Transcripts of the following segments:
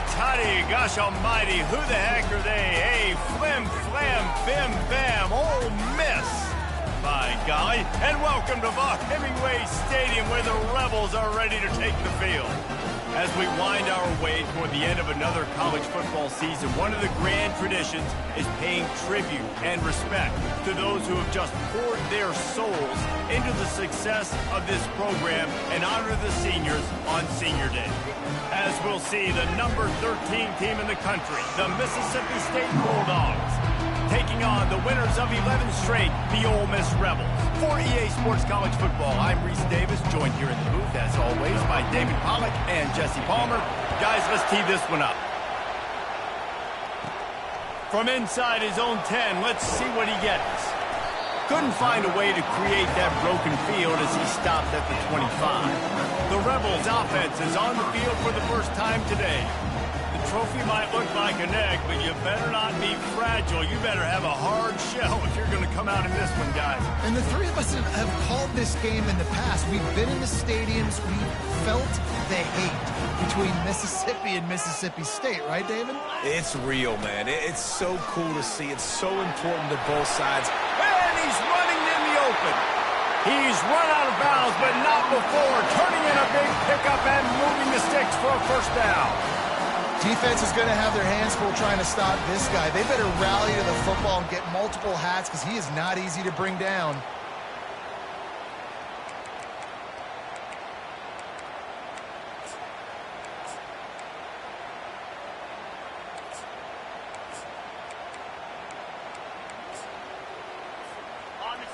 Hotty-toddy, gosh almighty, who the heck are they? Hey, flim, flam, bim, bam, Ole Miss. By golly, and welcome to Hemingway Stadium where the Rebels are ready to take the field. As we wind our way toward the end of another college football season, one of the grand traditions is paying tribute and respect to those who have just poured their souls into the success of this program and honor the seniors on Senior Day. As we'll see, the number 13 team in the country, the Mississippi State Bulldogs, taking on the winners of 11 straight, the Ole Miss Rebels. For EA Sports College Football, I'm Reese Davis, joined here in the booth, as always, by David Pollack and Jesse Palmer. Guys, let's tee this one up. From inside his own 10, let's see what he gets. Couldn't find a way to create that broken field as he stopped at the 25. The Rebels' offense is on the field for the first time today. Trophy might look like an egg, but you better not be fragile. You better have a hard shell if you're going to come out in this one, guys. And the three of us have called this game in the past. We've been in the stadiums. We've felt the hate between Mississippi and Mississippi State, right, David? It's real, man. It's so cool to see. It's so important to both sides. And he's running in the open. He's run out of bounds, but not before. Turning in a big pickup and moving the sticks for a first down. Defense is going to have their hands full trying to stop this guy. They better rally to the football and get multiple hats because he is not easy to bring down.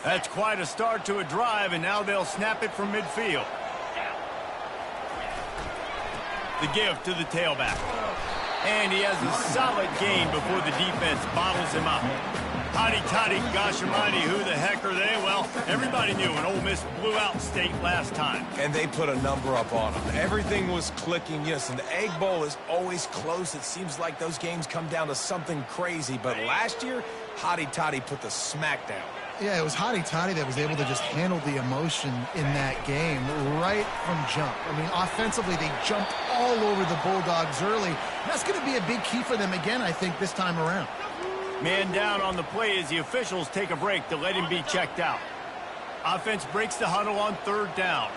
That's quite a start to a drive, and now they'll snap it from midfield. The give to the tailback. And he has a solid gain before the defense bottles him up. Hotty-toddy, gosh almighty, who the heck are they? Well, everybody knew an Ole Miss blew out State last time. And they put a number up on them. Everything was clicking. Yes, and the Egg Bowl is always close. It seems like those games come down to something crazy. But last year, Hotty-toddy put the smack down. Yeah, it was Hotty-toddy that was able to just handle the emotion in that game right from jump. I mean, offensively, they jumped all over the Bulldogs early. That's going to be a big key for them again, I think, this time around. Man down on the play as the officials take a break to let him be checked out. Offense breaks the huddle on third down.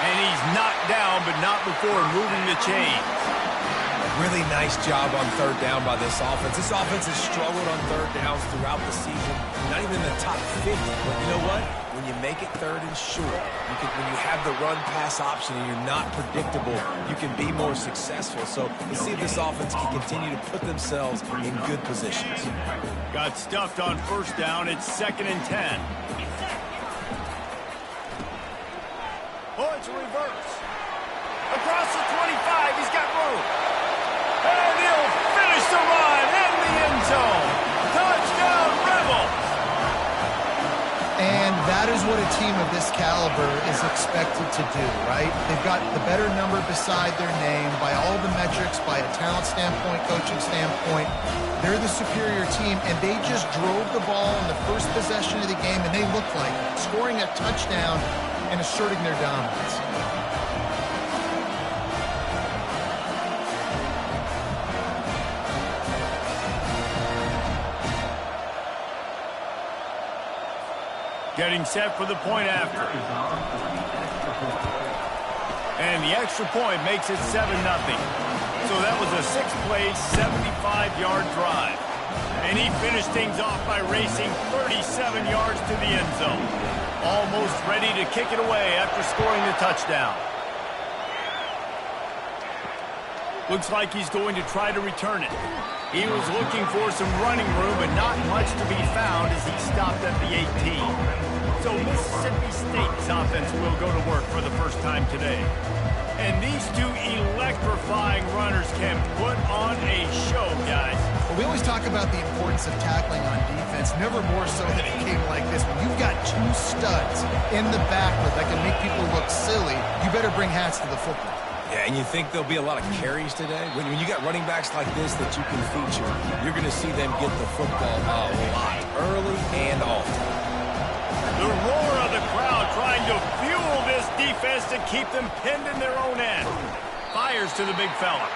And he's knocked down, but not before moving the chains. Really nice job on third down by this offense. This offense has struggled on third downs throughout the season. Not even in the top 50. But you know what? When you make it third and short, when you have the run-pass option and you're not predictable, you can be more successful. So let's see if this offense can continue to put themselves in good positions. Got stuffed on first down. It's 2nd and 10. Oh, it's a reverse. Across the 25, he's got room. And he'll finish the run in the end zone. Touchdown, Rebels. And that is what a team of this caliber is expected to do, right? They've got the better number beside their name by all the metrics, by a talent standpoint, coaching standpoint. They're the superior team, and they just drove the ball in the first possession of the game, and they looked like scoring a touchdown and asserting their dominance. Getting set for the point after. And the extra point makes it 7-0. So that was a 6-play, 75-yard drive. And he finished things off by racing 37 yards to the end zone. Almost ready to kick it away after scoring the touchdown. Looks like he's going to try to return it. He was looking for some running room, but not much to be found as he stopped at the 18. So Mississippi State's offense will go to work for the first time today. And these two electrifying runners can put on a show, guys. Well, we always talk about the importance of tackling on defense, never more so than a game like this. When you've got two studs in the backfield that can make people look silly, you better bring hats to the football. Yeah, and you think there'll be a lot of carries today? When you got running backs like this that you can feature, you're going to see them get the football a lot, early and often. The roar to fuel this defense to keep them pinned in their own end. Fires to the big fella.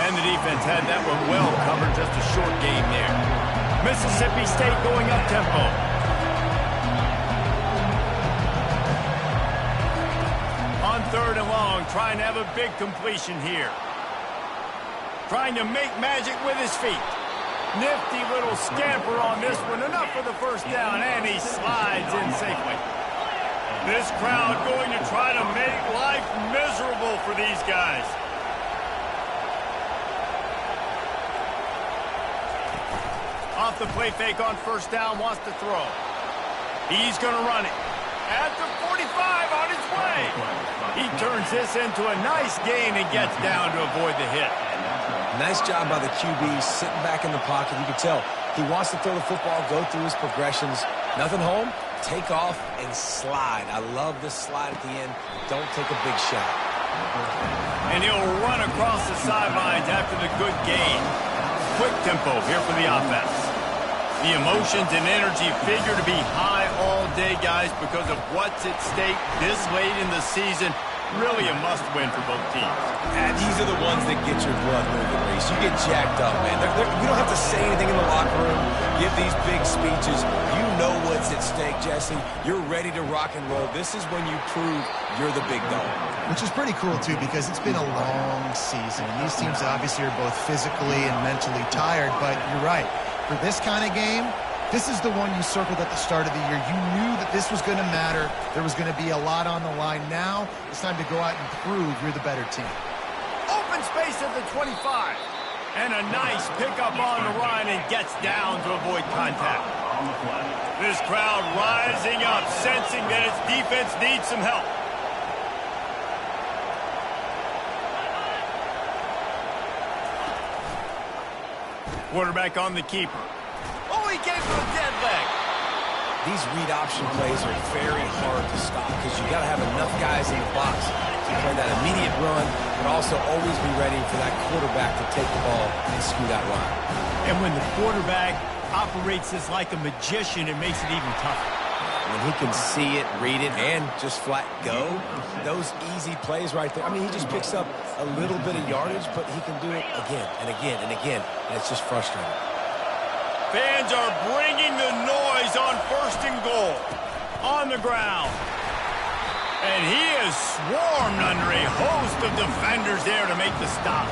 And the defense had that one well covered, just a short game there. Mississippi State going up tempo. On 3rd and long, trying to have a big completion here. Trying to make magic with his feet. Nifty little scamper on this one. Enough for the first down, and he slides in safely. This crowd going to try to make life miserable for these guys. Off the play fake on 1st down, wants to throw. He's going to run it. At the 45 on his way. He turns this into a nice gain and gets down to avoid the hit. Nice job by the QB, sitting back in the pocket. You can tell he wants to throw the football, go through his progressions. Nothing home, take off and slide. I love this slide at the end. Don't take a big shot. And he'll run across the sidelines after the good gain. Quick tempo here for the offense. The emotions and energy figure to be high all day, guys, because of what's at stake this late in the season. Really a must-win for both teams. And these are the ones that get your blood moving, Reese. You get jacked up, man. You don't have to say anything in the locker room, give these big speeches. You know what's at stake, Jesse. You're ready to rock and roll. This is when you prove you're the big dog. Which is pretty cool, too, because it's been a long season. And these teams obviously are both physically and mentally tired, but you're right. For this kind of game, this is the one you circled at the start of the year. You knew that this was going to matter. There was going to be a lot on the line. Now it's time to go out and prove you're the better team. Open space at the 25. And a nice pickup on the run and gets down to avoid contact. This crowd rising up, sensing that its defense needs some help. Quarterback on the keeper. Oh, he gave him a dead leg. These read option plays are very hard to stop because you got to have enough guys in the box to play that immediate run, but also always be ready for that quarterback to take the ball and scoot out wide. And when the quarterback operates this like a magician, it makes it even tougher. When he can see it, read it, and just flat go, those easy plays right there. I mean, he just picks up a little bit of yardage, but he can do it again and again and again, and it's just frustrating. Fans are bringing the noise on 1st and goal. On the ground. And he is swarmed under a host of defenders there to make the stop.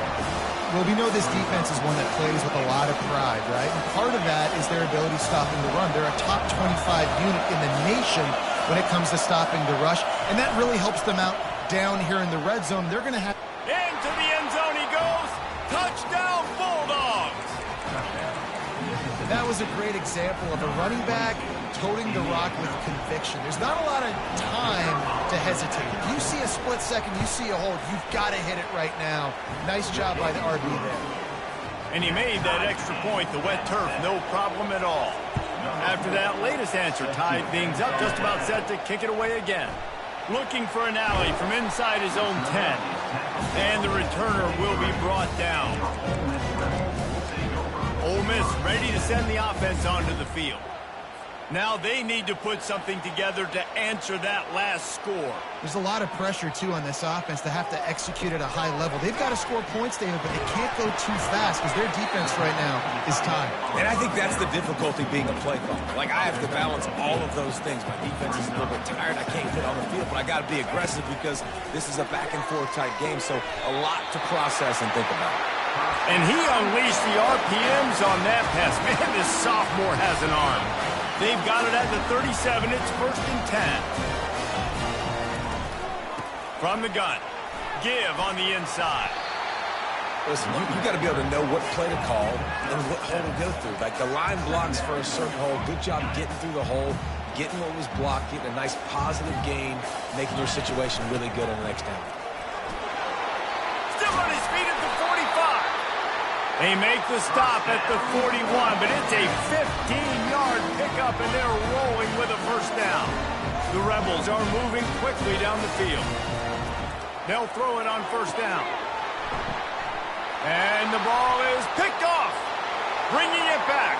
Well, we know this defense is one that plays with a lot of pride, right? And part of that is their ability stopping the run. They're a top 25 unit in the nation when it comes to stopping the rush, and that really helps them out down here in the red zone. They're going to have... Into the end zone he goes. Touchdown, Bulldogs. That was a great example of a running back toting the rock with conviction. There's not a lot of time to hesitate. If you see a split second, you see a hold, you've got to hit it right now. Nice job by the RB there. And he made that extra point, the wet turf, no problem at all. After that latest answer tied things up, just about set to kick it away again. Looking for an alley from inside his own 10. And the returner will be brought down. Ole Miss ready to send the offense onto the field. Now they need to put something together to answer that last score. There's a lot of pressure, too, on this offense to have to execute at a high level. They've got to score points, David, but they can't go too fast because their defense right now is tired. And I think that's the difficulty being a play caller. Like, I have to balance all of those things. My defense is a little bit tired. I can't get on the field, but I got to be aggressive because this is a back-and-forth type game, so a lot to process and think about. And he unleashed the RPMs on that pass. Man, this sophomore has an arm. They've got it at the 37. It's 1st and 10. From the gun. Give on the inside. Listen, you got to be able to know what play to call and what hole to go through. Like the line blocks for a certain hole. Good job getting through the hole, getting what was blocked, getting a nice positive gain, making your situation really good on the next down. Still on his feet at the 45. They make the stop at the 41, but it's a 15-yard pickup, and they're rolling with a first down. The Rebels are moving quickly down the field. They'll throw it on 1st down. And the ball is picked off, bringing it back.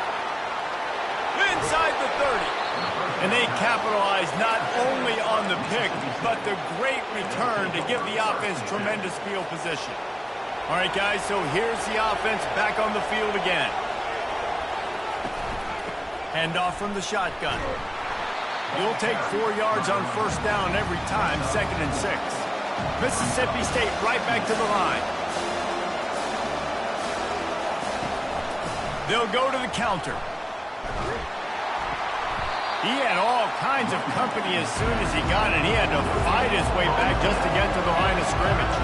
Inside the 30. And they capitalize not only on the pick, but the great return to give the offense tremendous field position. All right, guys, so here's the offense back on the field again. Handoff from the shotgun. You'll take 4 yards on first down every time, 2nd and 6. Mississippi State right back to the line. They'll go to the counter. He had all kinds of company as soon as he got it. He had to fight his way back just to get to the line of scrimmage.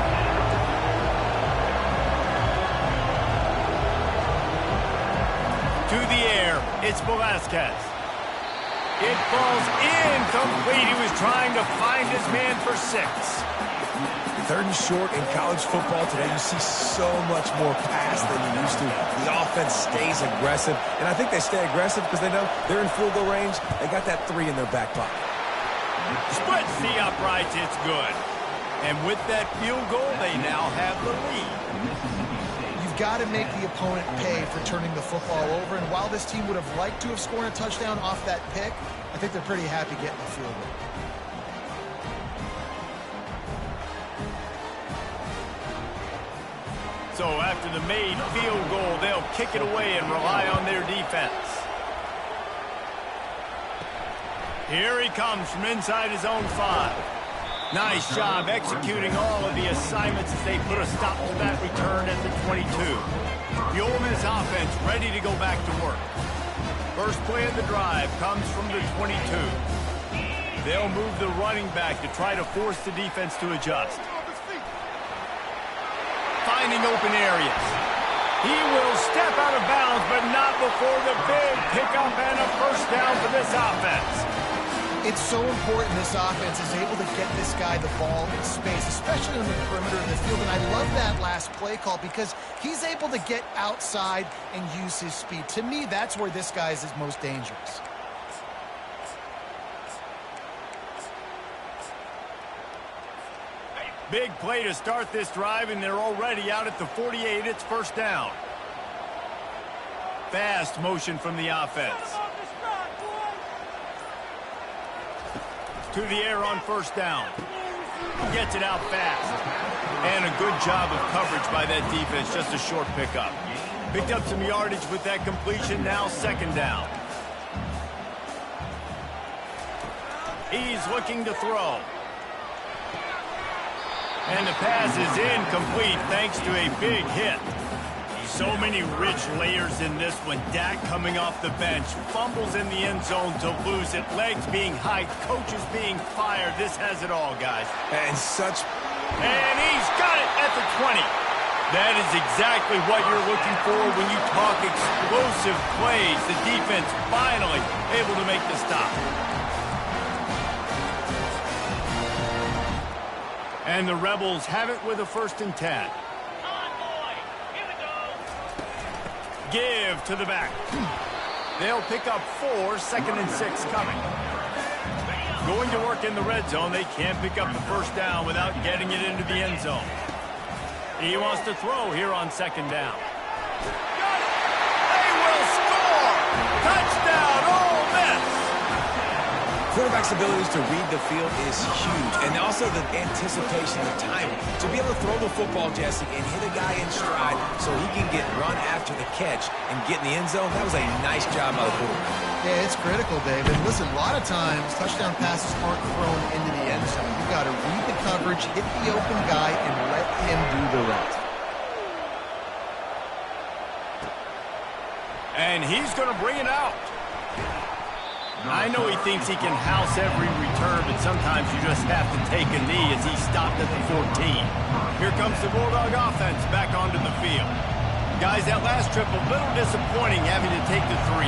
To the air, it's Velasquez. It falls incomplete. He was trying to find his man for 6. 3rd and short in college football today, you see so much more pass than you used to. The offense stays aggressive, and I think they stay aggressive because they know they're in field goal range. They got that 3 in their back pocket. Splits the uprights, it's good. And with that field goal, they now have the lead. You've got to make the opponent pay for turning the football over, and while this team would have liked to have scored a touchdown off that pick, I think they're pretty happy getting the field goal. So after the made field goal, they'll kick it away and rely on their defense. Here he comes from inside his own 5. Nice job executing all of the assignments as they put a stop to that return at the 22. The Ole Miss offense ready to go back to work. First play of the drive comes from the 22. They'll move the running back to try to force the defense to adjust. Finding open areas. He will step out of bounds, but not before the big pickup and a first down for this offense. It's so important this offense is able to get this guy the ball in space, especially on the perimeter of the field. And I love that last play call because he's able to get outside and use his speed. To me, that's where this guy is most dangerous. Big play to start this drive, and they're already out at the 48. It's first down. Fast motion from the offense. To the air on first down. Gets it out fast. And a good job of coverage by that defense. Just a short pickup. Picked up some yardage with that completion. Now 2nd down. He's looking to throw. And the pass is incomplete thanks to a big hit. So many rich layers in this one. Dak coming off the bench. Fumbles in the end zone to lose it. Legs being hiked. Coaches being fired. This has it all, guys. And he's got it at the 20. That is exactly what you're looking for when you talk explosive plays. The defense finally able to make the stop. And the Rebels have it with a 1st and 10. Give to the back. They'll pick up 4, 2nd and 6 coming. Going to work in the red zone. They can't pick up the first down without getting it into the end zone. He wants to throw here on 2nd down. Got it! They will score! Touchdown, Ole Miss! Quarterback's abilities to read the field is huge, and also the anticipation, the timing. To be able to throw the football, Jesse, and hit a guy in stride so he can get run after the catch and get in the end zone, that was a nice job by the quarterback. Yeah, it's critical, David. Listen, a lot of times touchdown passes aren't thrown into the end zone. You've got to read the coverage, hit the open guy, and let him do the rest. And he's going to bring it out. I know he thinks he can house every return, but sometimes you just have to take a knee as he stopped at the 14. Here comes the Bulldog offense back onto the field. Guys, that last trip, a little disappointing having to take the 3.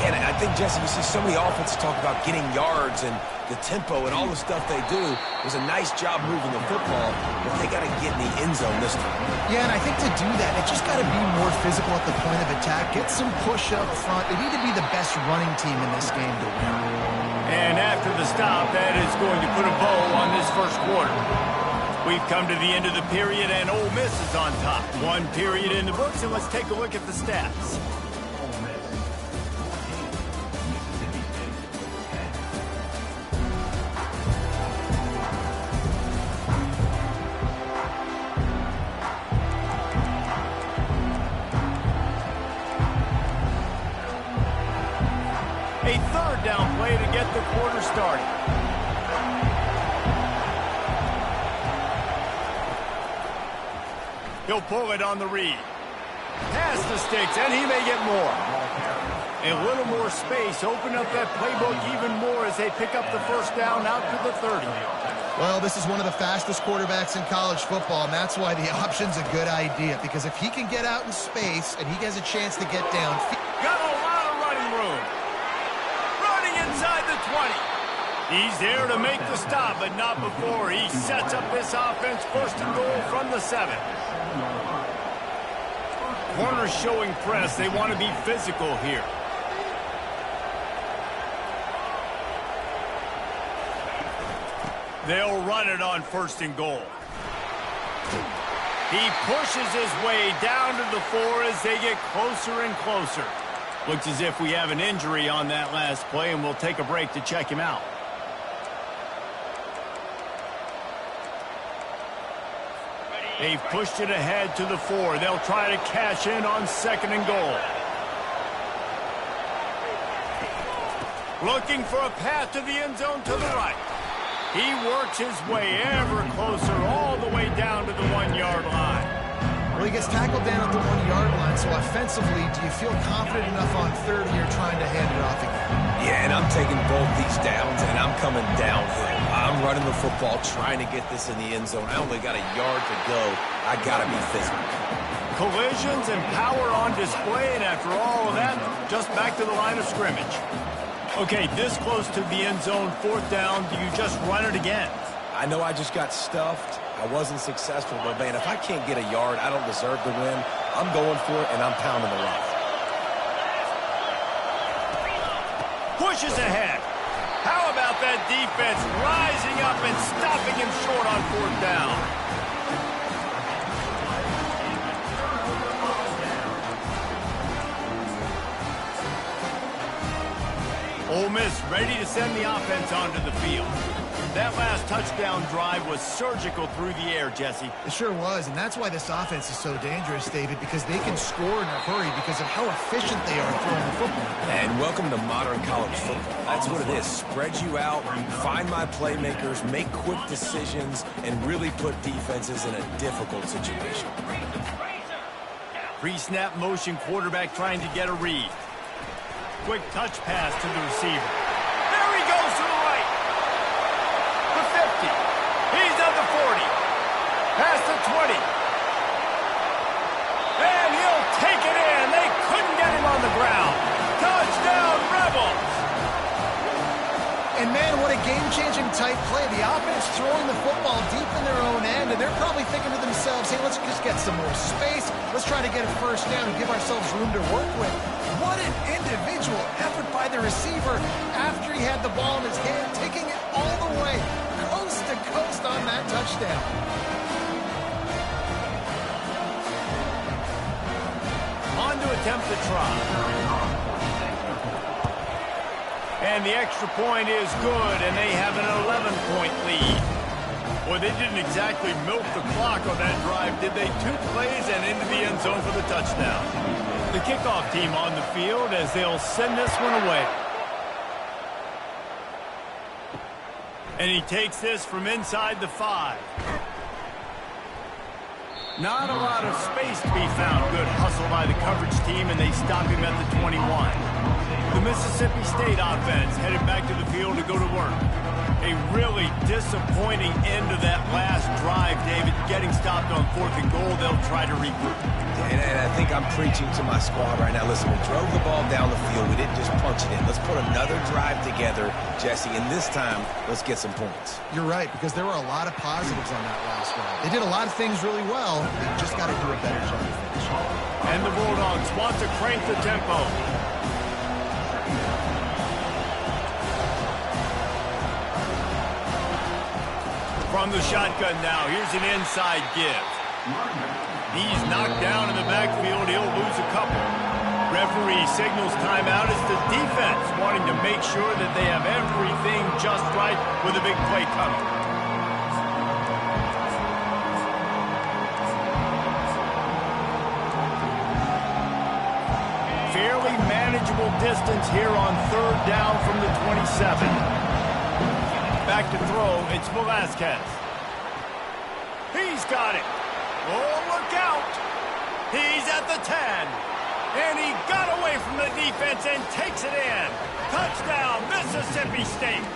Yeah, and I think, Jesse, you see so many offenses talk about getting yards and the tempo and all the stuff they do. It was a nice job moving the football, but they got to get in the end zone this time. Yeah, and I think to do that, it just got to be more physical at the point of attack. Get some push up front. They need to be the best running team in this game to win. And after the stop, that is going to put a bow on this first quarter. We've come to the end of the period, and Ole Miss is on top. 1 period in the books, and let's take a look at the stats. the quarter started. He'll pull it on the read. Pass the sticks, and he may get more. A little more space. Open up that playbook even more as they pick up the first down out to the 30. Well, this is one of the fastest quarterbacks in college football, and that's why the option's a good idea. Because if he can get out in space and he has a chance to get down. Got a lot of running room. Running inside the 20. He's there to make the stop, but not before. He sets up this offense first and goal from the 7. Corners showing press. They want to be physical here. They'll run it on first and goal. He pushes his way down to the 4 as they get closer and closer. Looks as if we have an injury on that last play, and we'll take a break to check him out. They've pushed it ahead to the 4. They'll try to cash in on second and goal. Looking for a path to the end zone to the right. He works his way ever closer all the way down to the 1-yard line. Well, he gets tackled down at the 1-yard line, so offensively, do you feel confident enough on third you're trying to hand it off again? Yeah, and I'm taking both these downs, and I'm coming downhill. I'm running the football, trying to get this in the end zone. I only got a yard to go. I got to be physical. Collisions and power on display, and after all of that, just back to the line of scrimmage. Okay, this close to the end zone, fourth down, do you just run it again? I know I just got stuffed. I wasn't successful, but, man, if I can't get a yard, I don't deserve to win. I'm going for it, and I'm pounding the rock. Pushes ahead. How about that defense rising up and stopping him short on fourth down? Ole Miss ready to send the offense onto the field. That last touchdown drive was surgical through the air, Jesse. It sure was, and that's why this offense is so dangerous, David, because they can score in a hurry because of how efficient they are throwing the football. And welcome to modern college football. That's what it is. Spread you out, find my playmakers, make quick decisions, and really put defenses in a difficult situation. Pre-snap motion quarterback trying to get a read. Quick touch pass to the receiver. There he goes to the right. The 50. He's at the 40. Past the 20. And he'll take it in. They couldn't get him on the ground. Touchdown, Rebels. And, man, what a game-changing type play. The offense throwing the football deep in their own end, and they're probably thinking to themselves, hey, let's just get some more space. Let's try to get a first down and give ourselves room to work with. What an individual effort by the receiver after he had the ball in his hand, taking it all the way, coast to coast on that touchdown. On to attempt the try. And the extra point is good, and they have an 11-point lead. Boy, they didn't exactly milk the clock on that drive, did they? 2 plays and into the end zone for the touchdown. The kickoff team on the field as they'll send this one away. And he takes this from inside the 5. Not a lot of space to be found. Good hustle by the coverage team, and they stop him at the 21. The Mississippi State offense headed back to the field to go to work. A really disappointing end to that last drive, David. Getting stopped on fourth and goal, they'll try to regroup. And I think I'm preaching to my squad right now. Listen, we drove the ball down the field. We didn't just punch it in. Let's put another drive together, Jesse, and this time, let's get some points. You're right, because there were a lot of positives on that last drive. They did a lot of things really well. They just got to do a better job of finishing. And the Bulldogs want to crank the tempo. From the shotgun now, here's an inside give. He's knocked down in the backfield. He'll lose a couple. Referee signals timeout as the defense wanting to make sure that they have everything just right with a big play coming. Fairly managed manageable distance here on third down from the 27. Back to throw, it's Velasquez. He's got it. Oh, look out. He's at the 10. And he got away from the defense and takes it in. Touchdown, Mississippi State.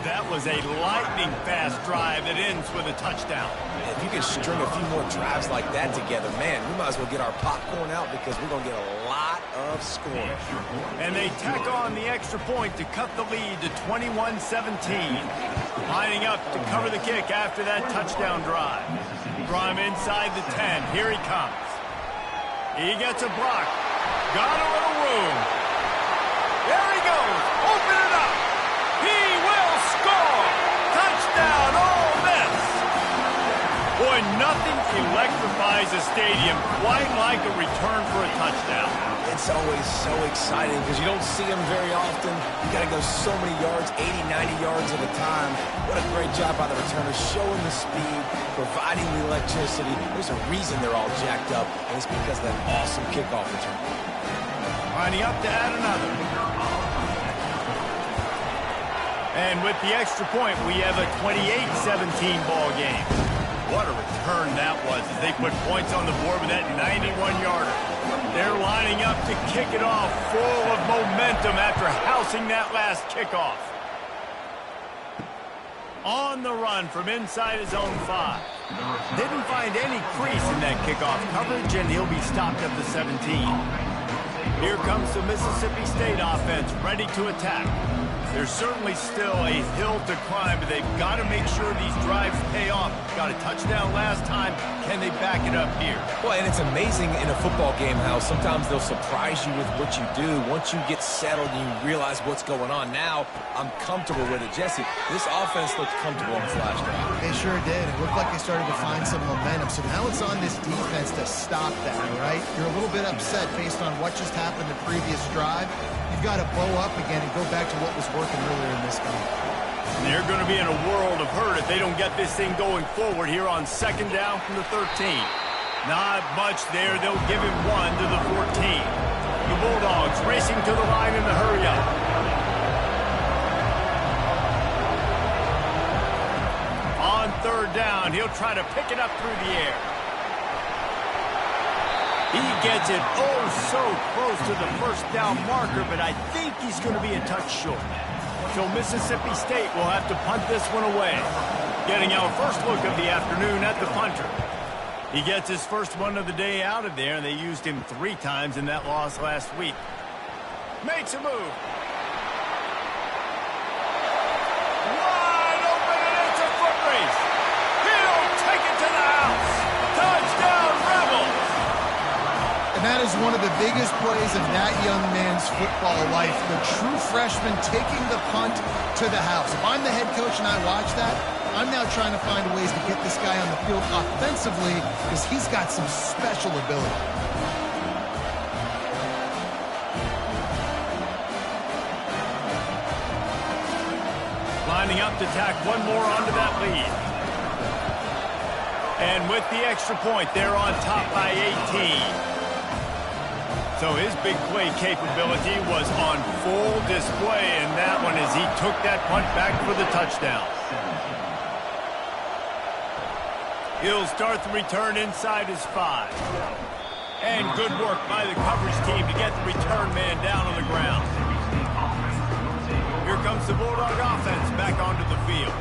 That was a lightning-fast drive that ends with a touchdown. If you can string a few more drives like that together, man, we might as well get our popcorn out because we're going to get a lot of scoring. And they tack on the extra point to cut the lead to 21-17. Lining up to cover the kick after that touchdown drive. Draw him inside the 10. Here he comes. He gets a block. Got a little room. There he goes. Open it up. He will score. Touchdown, Ole Miss. Boy, nothing electrifies a stadium quite like a return for a touchdown. It's always so exciting because you don't see them very often. You got to go so many yards, 80, 90 yards at a time. What a great job by the returners, showing the speed, providing the electricity. There's a reason they're all jacked up, and it's because of that awesome kickoff return. Lining up to add another. And with the extra point, we have a 28-17 ball game. What a return that was as they put points on the board with that 91-yarder. They're lining up to kick it off full of momentum after housing that last kickoff. On the run from inside his own 5. Didn't find any crease in that kickoff coverage, and he'll be stopped at the 17. Here comes the Mississippi State offense ready to attack. There's certainly still a hill to climb, but they've got to make sure these drives pay off. Got a touchdown last time. Can they back it up here? Well, and it's amazing in a football game how sometimes they'll surprise you with what you do. Once you get settled and you realize what's going on, now I'm comfortable with it. Jesse, this offense looked comfortable in this last drive. They sure did. It looked like they started to find some momentum. So now it's on this defense to stop that, right? You're a little bit upset based on what just happened the previous drive. You've got to bow up again and go back to what was working earlier in this game. They're going to be in a world of hurt if they don't get this thing going forward here on second down from the 13. Not much there. They'll give him 1 to the 14. The Bulldogs racing to the line in the hurry-up. On third down, he'll try to pick it up through the air. He gets it oh so close to the first down marker, but I think he's going to be a touch short. So Mississippi State will have to punt this one away. Getting our first look of the afternoon at the punter. He gets his first one of the day out of there, and they used him 3 times in that loss last week. Makes a move. Wide open, and it's a foot race. He'll take it to the house. Touchdown, Rebels. And that is one of the biggest plays of that young man's football life. The true freshman taking the punt to the house. If I'm the head coach and I watch that, I'm now trying to find ways to get this guy on the field offensively because he's got some special ability. Lining up to tack one more onto that lead. And with the extra point, they're on top by 18. So his big play capability was on full display in that one as he took that punt back for the touchdown. He'll start the return inside his 5. And good work by the coverage team to get the return man down on the ground. Here comes the Bulldog offense back onto the field.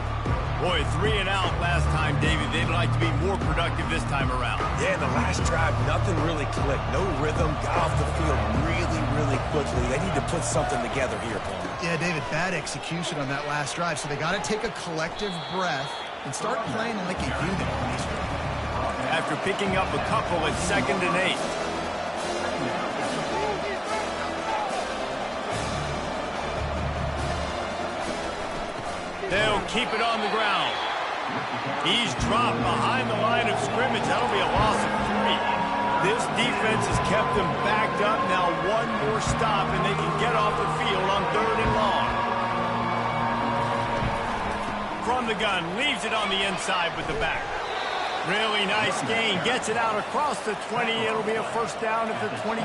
Boy, 3 and out last time, David. They'd like to be more productive this time around. Yeah, the last drive, nothing really clicked. No rhythm, got off the field really, really quickly. They need to put something together here, Paul. Yeah, David, bad execution on that last drive. So they got to take a collective breath and start playing like a unit on these drives. After picking up a couple at 2nd and 8. They'll keep it on the ground. He's dropped behind the line of scrimmage. That'll be a loss of 3. This defense has kept them backed up. Now one more stop, and they can get off the field on 3rd and long. From the gun, leaves it on the inside with the back. Really nice gain. Gets it out across the 20. It'll be a first down at the 22.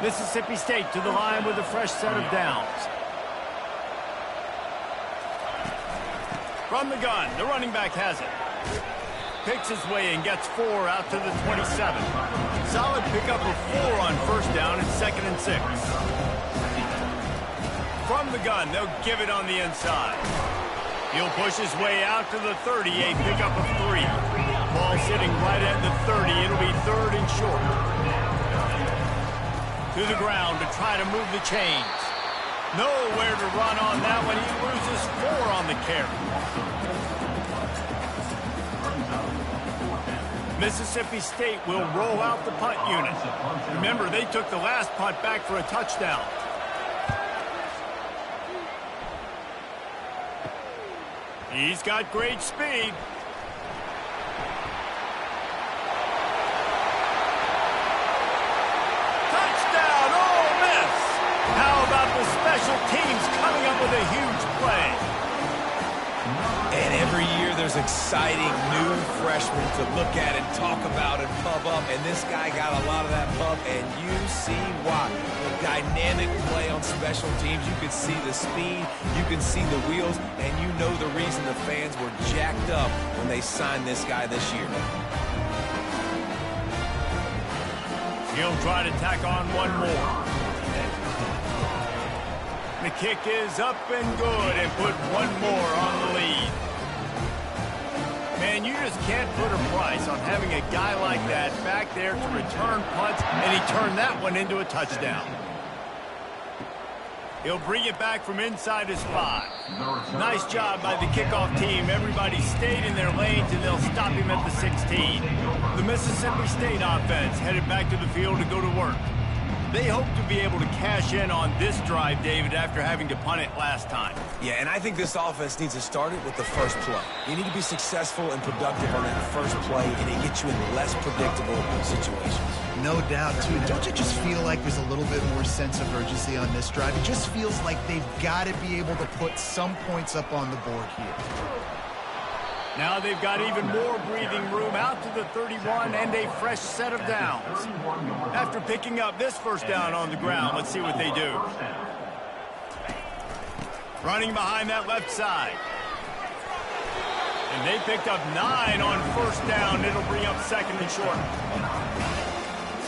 Mississippi State to the line with a fresh set of downs. From the gun, the running back has it. Picks his way and gets 4 out to the 27. Solid pickup of 4 on first down and 2nd and 6. From the gun, they'll give it on the inside. He'll push his way out to the 30, a pickup of 3. Ball sitting right at the 30. It'll be 3rd and short. To the ground to try to move the chains. Nowhere to run on that one. He loses 4 on the carry. Mississippi State will roll out the punt unit. Remember, they took the last punt back for a touchdown. He's got great speed. Touchdown, Ole Miss! How about the special teams coming up with a huge play? And every year there's exciting new freshmen to look at and talk about and pub up. And this guy got a lot of that pub, and you see why. The dynamic play on special teams. You can see the speed, you can see the wheels, and you know the reason the fans were jacked up when they signed this guy this year. He'll try to tack on one more. The kick is up and good and put one more on the lead. Man, you just can't put a price on having a guy like that back there to return punts, and he turned that one into a touchdown. He'll bring it back from inside his 5. Nice job by the kickoff team. Everybody stayed in their lanes, and they'll stop him at the 16. The Mississippi State offense headed back to the field to go to work. They hope to be able to cash in on this drive, David, after having to punt it last time. Yeah, and I think this offense needs to start it with the first play. You need to be successful and productive on that first play, and it gets you in less predictable situations. No doubt, too. Don't you just feel like there's a little bit more sense of urgency on this drive? It just feels like they've got to be able to put some points up on the board here. Now they've got even more breathing room out to the 31 and a fresh set of downs. After picking up this first down on the ground, let's see what they do. Running behind that left side. And they picked up 9 on first down. It'll bring up 2nd and short.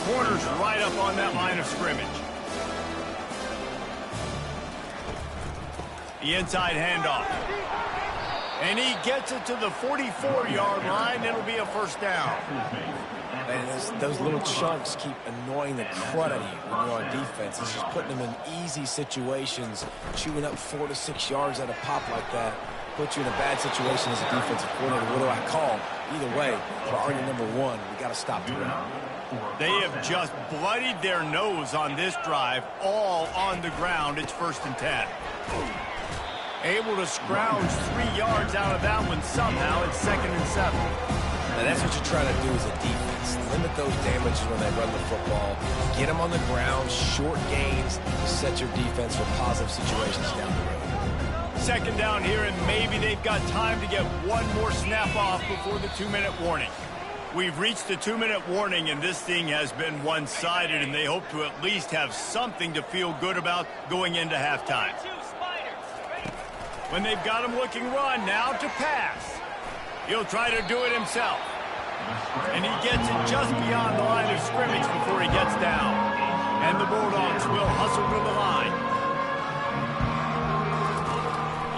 Corners right up on that line of scrimmage. The inside handoff. And he gets it to the 44-yard line. It'll be a first down. And those little chunks keep annoying the crud out of you when you're on defense. It's just putting them in easy situations. Chewing up 4 to 6 yards at a pop like that puts you in a bad situation as a defensive coordinator. What do I call? Either way, for argument number 1, we got to stop the run. They have just bloodied their nose on this drive, all on the ground. It's 1st and 10. Able to scrounge 3 yards out of that one somehow. It's 2nd and 7. Now that's what you're trying to do as a defense. Limit those damages when they run the football. Get them on the ground, short gains, set your defense for positive situations down the road. 2nd down here, and maybe they've got time to get one more snap off before the 2-minute warning. We've reached the 2-minute warning, and this thing has been one-sided, and they hope to at least have something to feel good about going into halftime. When they've got him looking run, now to pass. He'll try to do it himself. And he gets it just beyond the line of scrimmage before he gets down. And the Bulldogs will hustle to the line.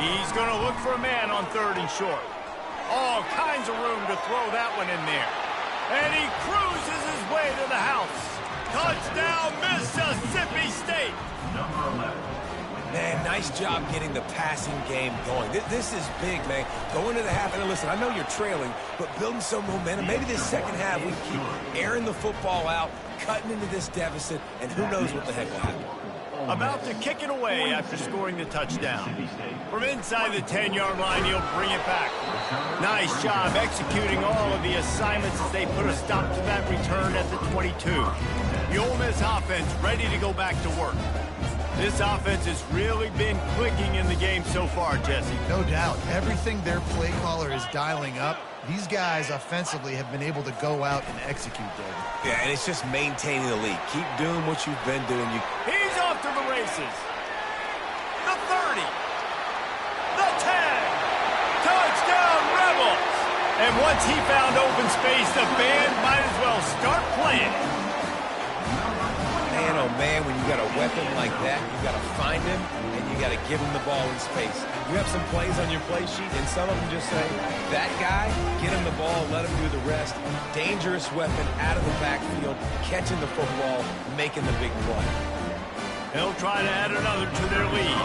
He's going to look for a man on 3rd and short. All kinds of room to throw that one in there. And he cruises his way to the house. Touchdown, Mississippi State. Number 11. Man, nice job getting the passing game going. This is big, man. Going to the half, and listen, I know you're trailing, but building some momentum. Maybe this second half we keep airing the football out, cutting into this deficit, and who knows what the heck will happen. About to kick it away after scoring the touchdown. From inside the 10-yard line, he'll bring it back. Nice job executing all of the assignments as they put a stop to that return at the 22. The Ole Miss offense ready to go back to work. This offense has really been clicking in the game so far, Jesse. No doubt. Everything their play caller is dialing up, these guys offensively have been able to go out and execute, David. Yeah, and it's just maintaining the lead. Keep doing what you've been doing. He's off to the races. The 30. The 10. Touchdown, Rebels. And once he found open space, the band might as well start playing. Man, oh man, when you got a weapon like that, you got to find him, and you got to give him the ball in space. You have some plays on your play sheet, and some of them just say, that guy, get him the ball, let him do the rest. Dangerous weapon out of the backfield, catching the football, making the big play. They'll try to add another to their lead.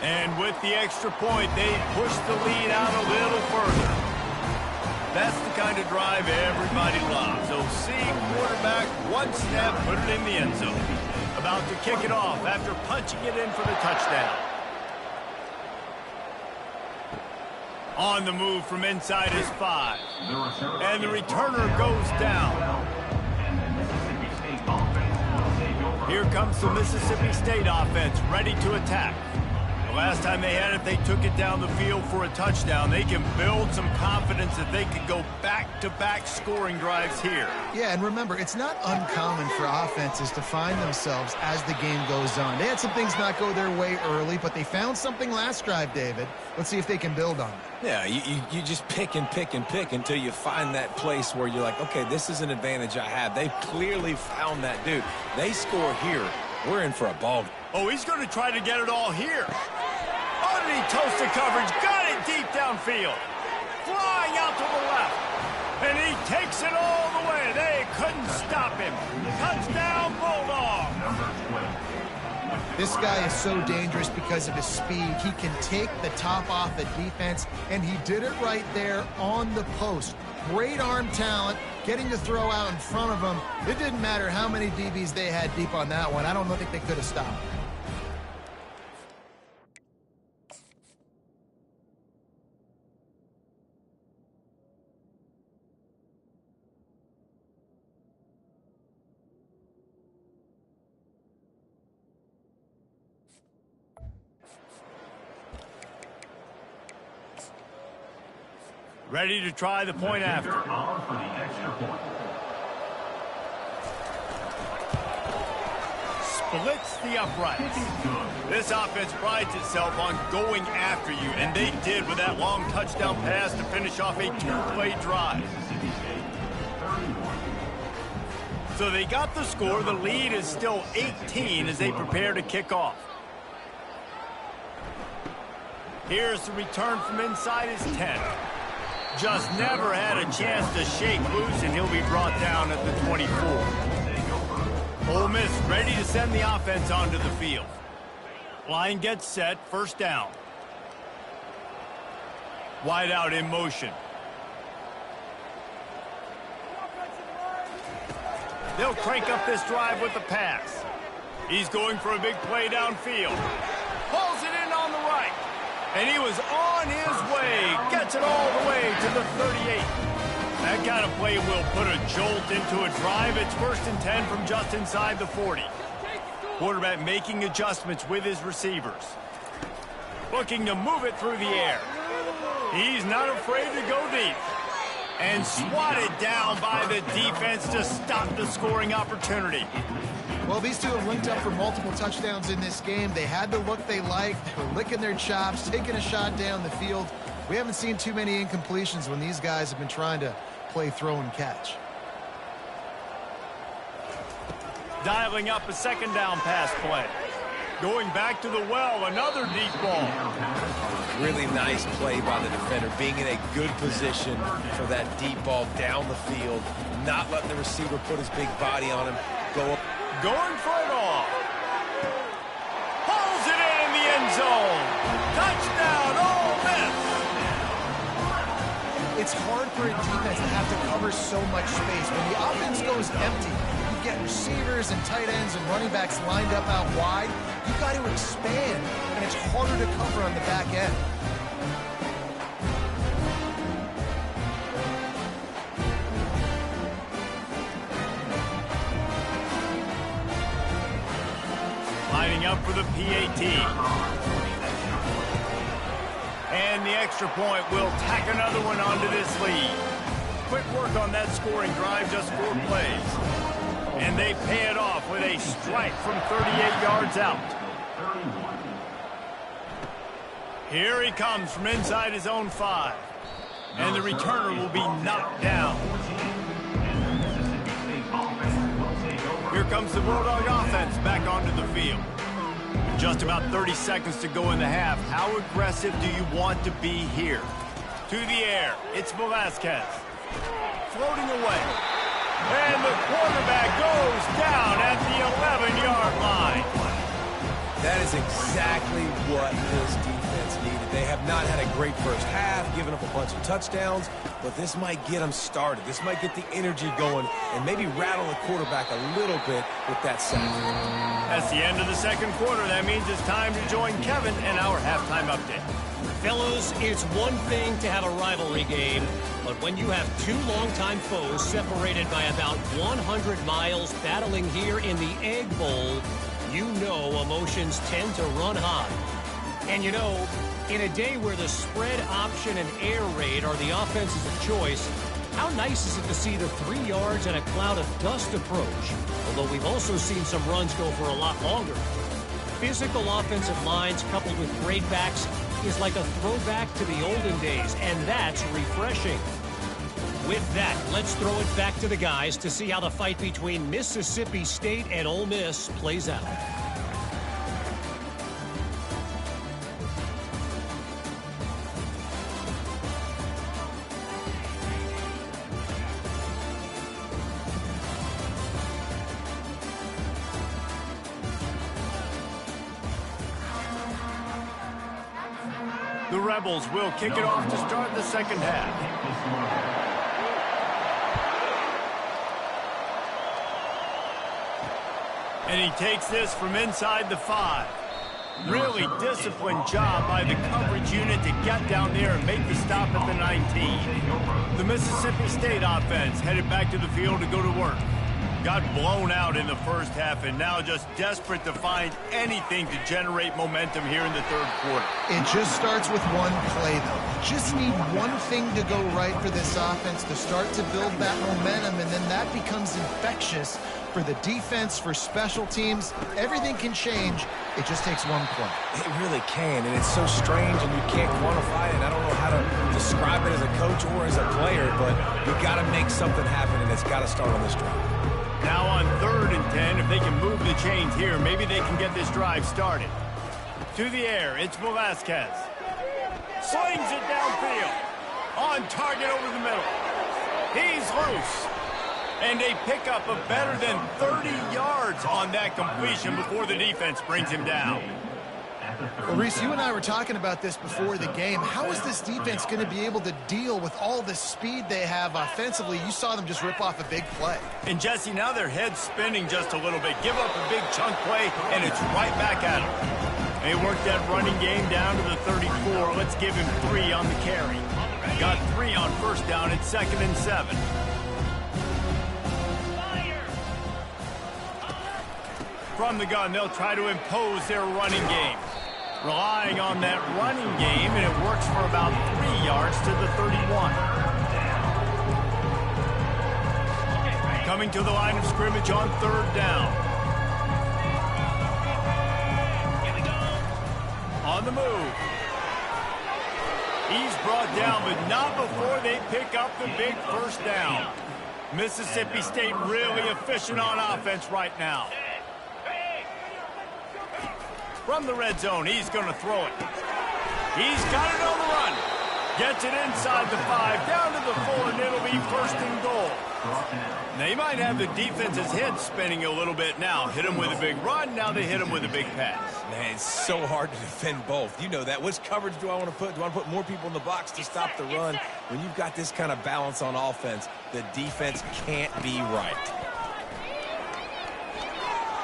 And with the extra point, they push the lead out a little further. That's the kind of drive everybody loves. So seeing quarterback, one snap, put it in the end zone. About to kick it off after punching it in for the touchdown. On the move from inside his 5. And the returner goes down. Here comes the Mississippi State offense, ready to attack. The last time they had it, they took it down the field for a touchdown. They can build some confidence that they could go back-to-back scoring drives here. Yeah, and remember, it's not uncommon for offenses to find themselves as the game goes on. They had some things not go their way early, but they found something last drive, David. Let's see if they can build on it. Yeah, you just pick and pick and pick until you find that place where you're like, okay, this is an advantage I have. They've clearly found that dude. They score here. We're in for a ball game. Oh, he's going to try to get it all here. Underneath toasted coverage, got it deep downfield. Flying out to the left. And he takes it all the way. They couldn't stop him. Touchdown, Bulldog. This guy is so dangerous because of his speed. He can take the top off the defense, and he did it right there on the post. Great arm talent, getting the throw out in front of him. It didn't matter how many DBs they had deep on that one. I don't think they could have stopped. Ready to try the point after. Splits the uprights. This offense prides itself on going after you, and they did with that long touchdown pass to finish off a two-play drive. So they got the score. The lead is still 18 as they prepare to kick off. Here's the return from inside his 10. Just never had a chance to shake loose, and he'll be brought down at the 24. Ole Miss ready to send the offense onto the field. Line gets set, first down. Wide out in motion. They'll crank up this drive with the pass. He's going for a big play downfield. Pulls it in on the right. And he was on his way. Gets it all the way to the 38. That kind of play will put a jolt into a drive. It's 1st and 10 from just inside the 40. Quarterback making adjustments with his receivers. Looking to move it through the air. He's not afraid to go deep. And swatted down by the defense to stop the scoring opportunity. Well, these two have linked up for multiple touchdowns in this game. They had the look they liked. They were licking their chops, taking a shot down the field. We haven't seen too many incompletions when these guys have been trying to play throw and catch. Dialing up a second down pass play. Going back to the well, another deep ball. Really nice play by the defender, being in a good position for that deep ball down the field, not letting the receiver put his big body on him. Going for it all. Pulls it in the end zone. Touchdown, Ole Miss. It's hard for a defense to have to cover so much space. When the offense goes empty, you get receivers and tight ends and running backs lined up out wide. You've got to expand, and it's harder to cover on the back end. for the PAT. And the extra point will tack another one onto this lead. Quick work on that scoring drive, just 4 plays. And they pay it off with a strike from 38 yards out. Here he comes from inside his own 5. And the returner will be knocked down. Here comes the Bulldog offense back onto the field. Just about 30 seconds to go in the half. How aggressive do you want to be here? To the air, it's Velasquez. Floating away. And the quarterback goes down at the 11-yard line. That is exactly what this defense needed. They have not had a great first half, giving up a bunch of touchdowns, but this might get them started. This might get the energy going and maybe rattle the quarterback a little bit with that sack. That's the end of the second quarter. That means it's time to join Kevin and our halftime update. Fellas, it's one thing to have a rivalry game, but when you have 2 longtime foes separated by about 100 miles battling here in the Egg Bowl, you know emotions tend to run high. And you know, in a day where the spread option and air raid are the offenses of choice, how nice is it to see the 3 yards and a cloud of dust approach? Although we've also seen some runs go for a lot longer. Physical offensive lines coupled with great backs is like a throwback to the olden days, and that's refreshing. With that, let's throw it back to the guys to see how the fight between Mississippi State and Ole Miss plays out. The Rebels will kick it off to start the second half. And he takes this from inside the 5. Really disciplined job by the coverage unit to get down there and make the stop at the 19. The Mississippi State offense headed back to the field to go to work. Got blown out in the first half and now just desperate to find anything to generate momentum here in the third quarter. It just starts with one play, though. You just need one thing to go right for this offense to start to build that momentum, and then that becomes infectious for the defense, for special teams. Everything can change. It just takes one play. It really can, and it's so strange, and you can't quantify it. I don't know how to describe it as a coach or as a player, but you got to make something happen, and it's got to start on this drive. Now on 3rd and 10, if they can move the chains here, maybe they can get this drive started. To the air, it's Velasquez. Slings it downfield. On target over the middle. He's loose. And they pick up a better than 30 yards on that completion before the defense brings him down. Well, Reese, you and I were talking about this before the game. How is this defense going to be able to deal with all the speed they have offensively? You saw them just rip off a big play. And, Jesse, now their head's spinning just a little bit. Give up a big chunk play, and it's right back at them. They worked that running game down to the 34. Let's give him 3 on the carry. Got 3 on first down at 2nd and 7. From the gun, they'll try to impose their running game. Relying on that running game, and it works for about 3 yards to the 31. Coming to the line of scrimmage on 3rd down. On the move. He's brought down, but not before they pick up the big first down. Mississippi State really efficient on offense right now. From the red zone, he's going to throw it. He's got it on the run. Gets it inside the 5, down to the 4, and it'll be 1st and goal. They might have the defense's head spinning a little bit now. Hit him with a big run, now they hit him with a big pass. Man, it's so hard to defend both. You know that. Which coverage do I want to put? Do I want to put more people in the box to stop the run? When you've got this kind of balance on offense, the defense can't be right.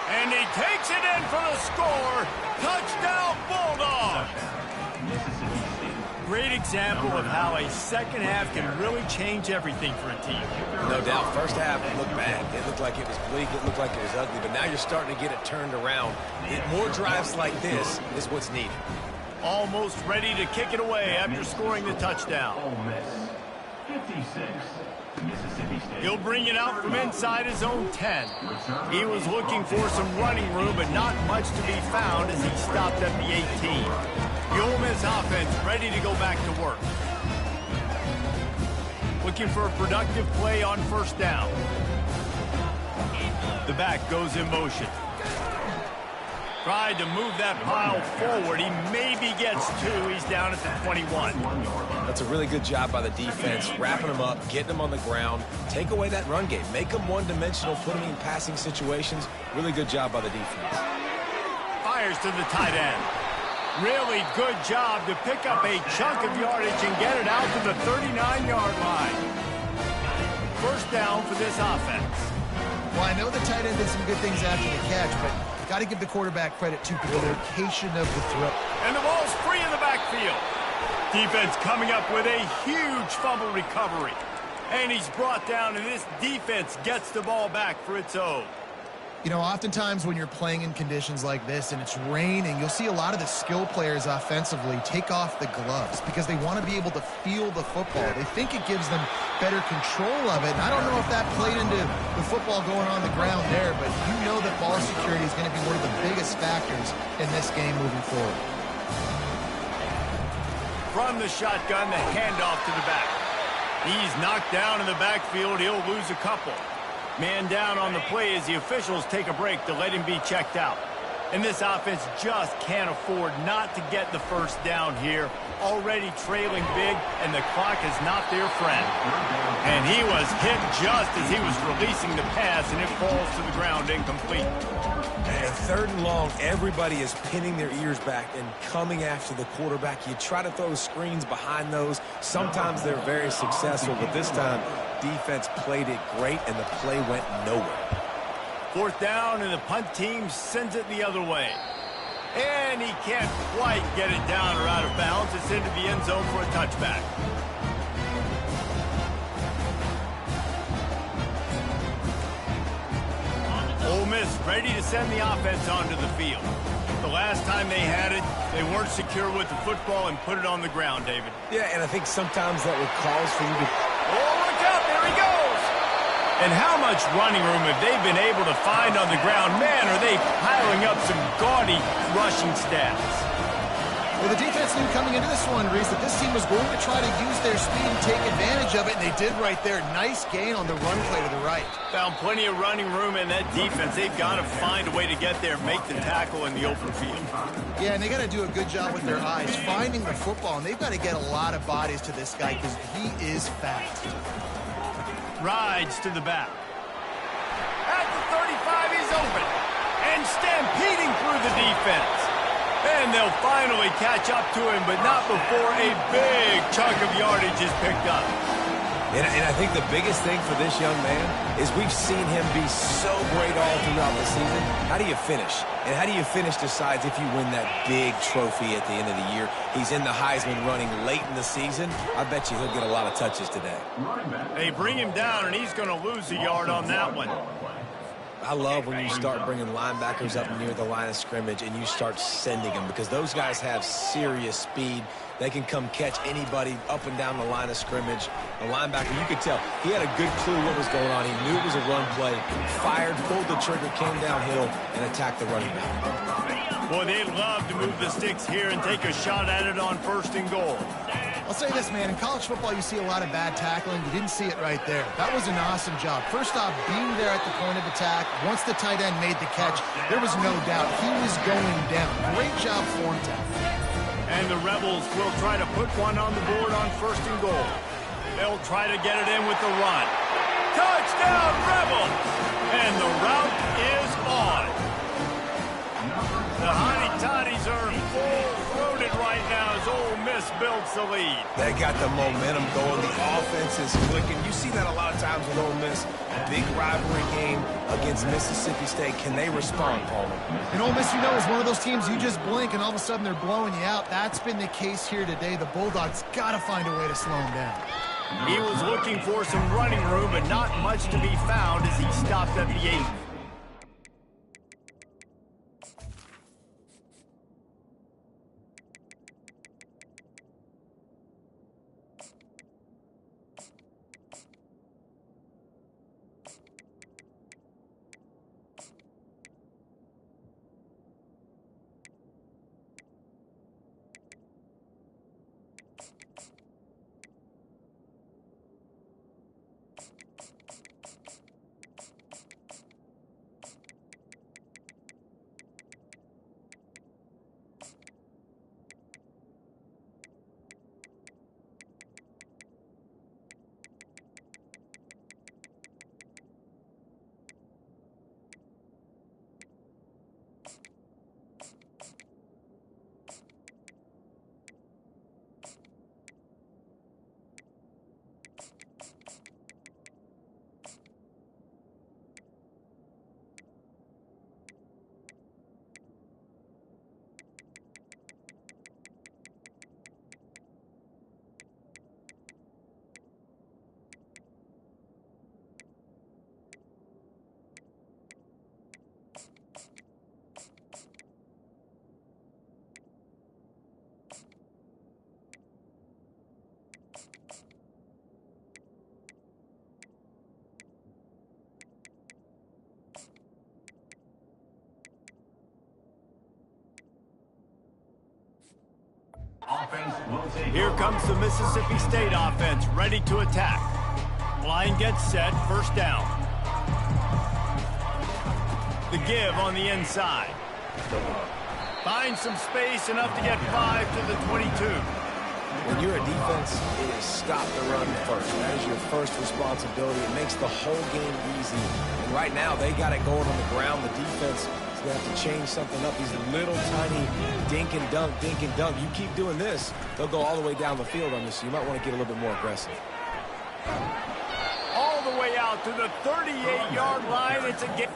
And he takes it in for the score. Touchdown, Bulldogs. Great example of how a second half can really change everything for a team. No doubt. First half, it looked bad. It looked like it was bleak. It looked like it was ugly. But now you're starting to get it turned around. More drives like this is what's needed. Almost ready to kick it away after scoring the touchdown. He'll bring it out from inside his own 10. He was looking for some running room, but not much to be found as he stopped at the 18. The Ole Miss offense ready to go back to work. Looking for a productive play on first down. The back goes in motion. Tried to move that pile forward. He maybe gets two. He's down at the 21. That's a really good job by the defense, wrapping them up, getting them on the ground. Take away that run game. Make them one-dimensional, put them in passing situations. Really good job by the defense. Fires to the tight end. Really good job to pick up a chunk of yardage and get it out to the 39-yard line. First down for this offense. Well, I know the tight end did some good things after the catch, but got to give the quarterback credit, too, for the location of the throw. And the ball's free in the backfield. Defense coming up with a huge fumble recovery. And he's brought down, and this defense gets the ball back for its own. You know, oftentimes when you're playing in conditions like this and it's raining, you'll see a lot of the skill players offensively take off the gloves because they want to be able to feel the football. They think it gives them better control of it. And I don't know if that played into the football going on the ground there, but you know that ball security is going to be one of the biggest factors in this game moving forward. From the shotgun, the handoff to the back. He's knocked down in the backfield. He'll lose a couple. Man down on the play as the officials take a break to let him be checked out. And this offense just can't afford not to get the first down here. Already trailing big, and the clock is not their friend. And he was hit just as he was releasing the pass, and it falls to the ground incomplete. And third and long, everybody is pinning their ears back and coming after the quarterback. You try to throw screens behind those. Sometimes they're very successful, but this time, defense played it great, and the play went nowhere. Fourth down, and the punt team sends it the other way. And he can't quite get it down or out of bounds. It's into the end zone for a touchback. Ole Miss ready to send the offense onto the field. The last time they had it, they weren't secure with the football and put it on the ground, David. Yeah, and I think sometimes that would cause for you to... Oh, look out, there he goes! And how much running room have they been able to find on the ground? Man, are they piling up some gaudy rushing stats. Well, the defense knew coming into this one, Reese, that this team was going to try to use their speed and take advantage of it, and they did right there. Nice gain on the run play to the right. Found plenty of running room in that defense. They've got to find a way to get there, make the tackle in the open field. Yeah, and they got to do a good job with their eyes, finding the football, and they've got to get a lot of bodies to this guy because he is fast. Rides to the back. At the 35, he's open. And stampeding through the defense. And they'll finally catch up to him, but not before a big chunk of yardage is picked up. And I think the biggest thing for this young man is we've seen him be so great all throughout the season. How do you finish? And how do you finish decides if you win that big trophy at the end of the year. He's in the Heisman running late in the season. I bet you he'll get a lot of touches today. They bring him down, and he's going to lose a yard on that one. I love when you start bringing linebackers up near the line of scrimmage and you start sending them because those guys have serious speed. They can come catch anybody up and down the line of scrimmage. The linebacker, you could tell, he had a good clue what was going on. He knew it was a run play, fired, pulled the trigger, came downhill, and attacked the running back. Boy, they'd love to move the sticks here and take a shot at it on first and goal. I'll say this, man. In college football, you see a lot of bad tackling. You didn't see it right there. That was an awesome job. First off, being there at the point of attack. Once the tight end made the catch, there was no doubt he was going down. Great job for him, Taff. And the Rebels will try to put one on the board on first and goal. They'll try to get it in with the run. Touchdown, Rebels! And the route is on. The Hottie Toddies are full-throated right now as Ole Miss Miss builds the lead. They got the momentum going. The offense is clicking. You see that a lot of times with Ole Miss. A big rivalry game against Mississippi State. Can they respond, Palmer? And Ole Miss, you know, is one of those teams you just blink and all of a sudden they're blowing you out. That's been the case here today. The Bulldogs got to find a way to slow them down. He was looking for some running room, but not much to be found as he stopped at the 8. Here comes the Mississippi State offense, ready to attack. Line gets set, first down. The give on the inside. Finds some space, enough to get 5 to the 22. When you're a defense, it is stop the run first. That is your first responsibility. It makes the whole game easy. And right now, they got it going on the ground. The defense is going to have to change something up. These little tiny dink and dunk, dink and dunk. You keep doing this, they'll go all the way down the field on this. So you might want to get a little bit more aggressive. All the way out to the 38-yard line. It's a game.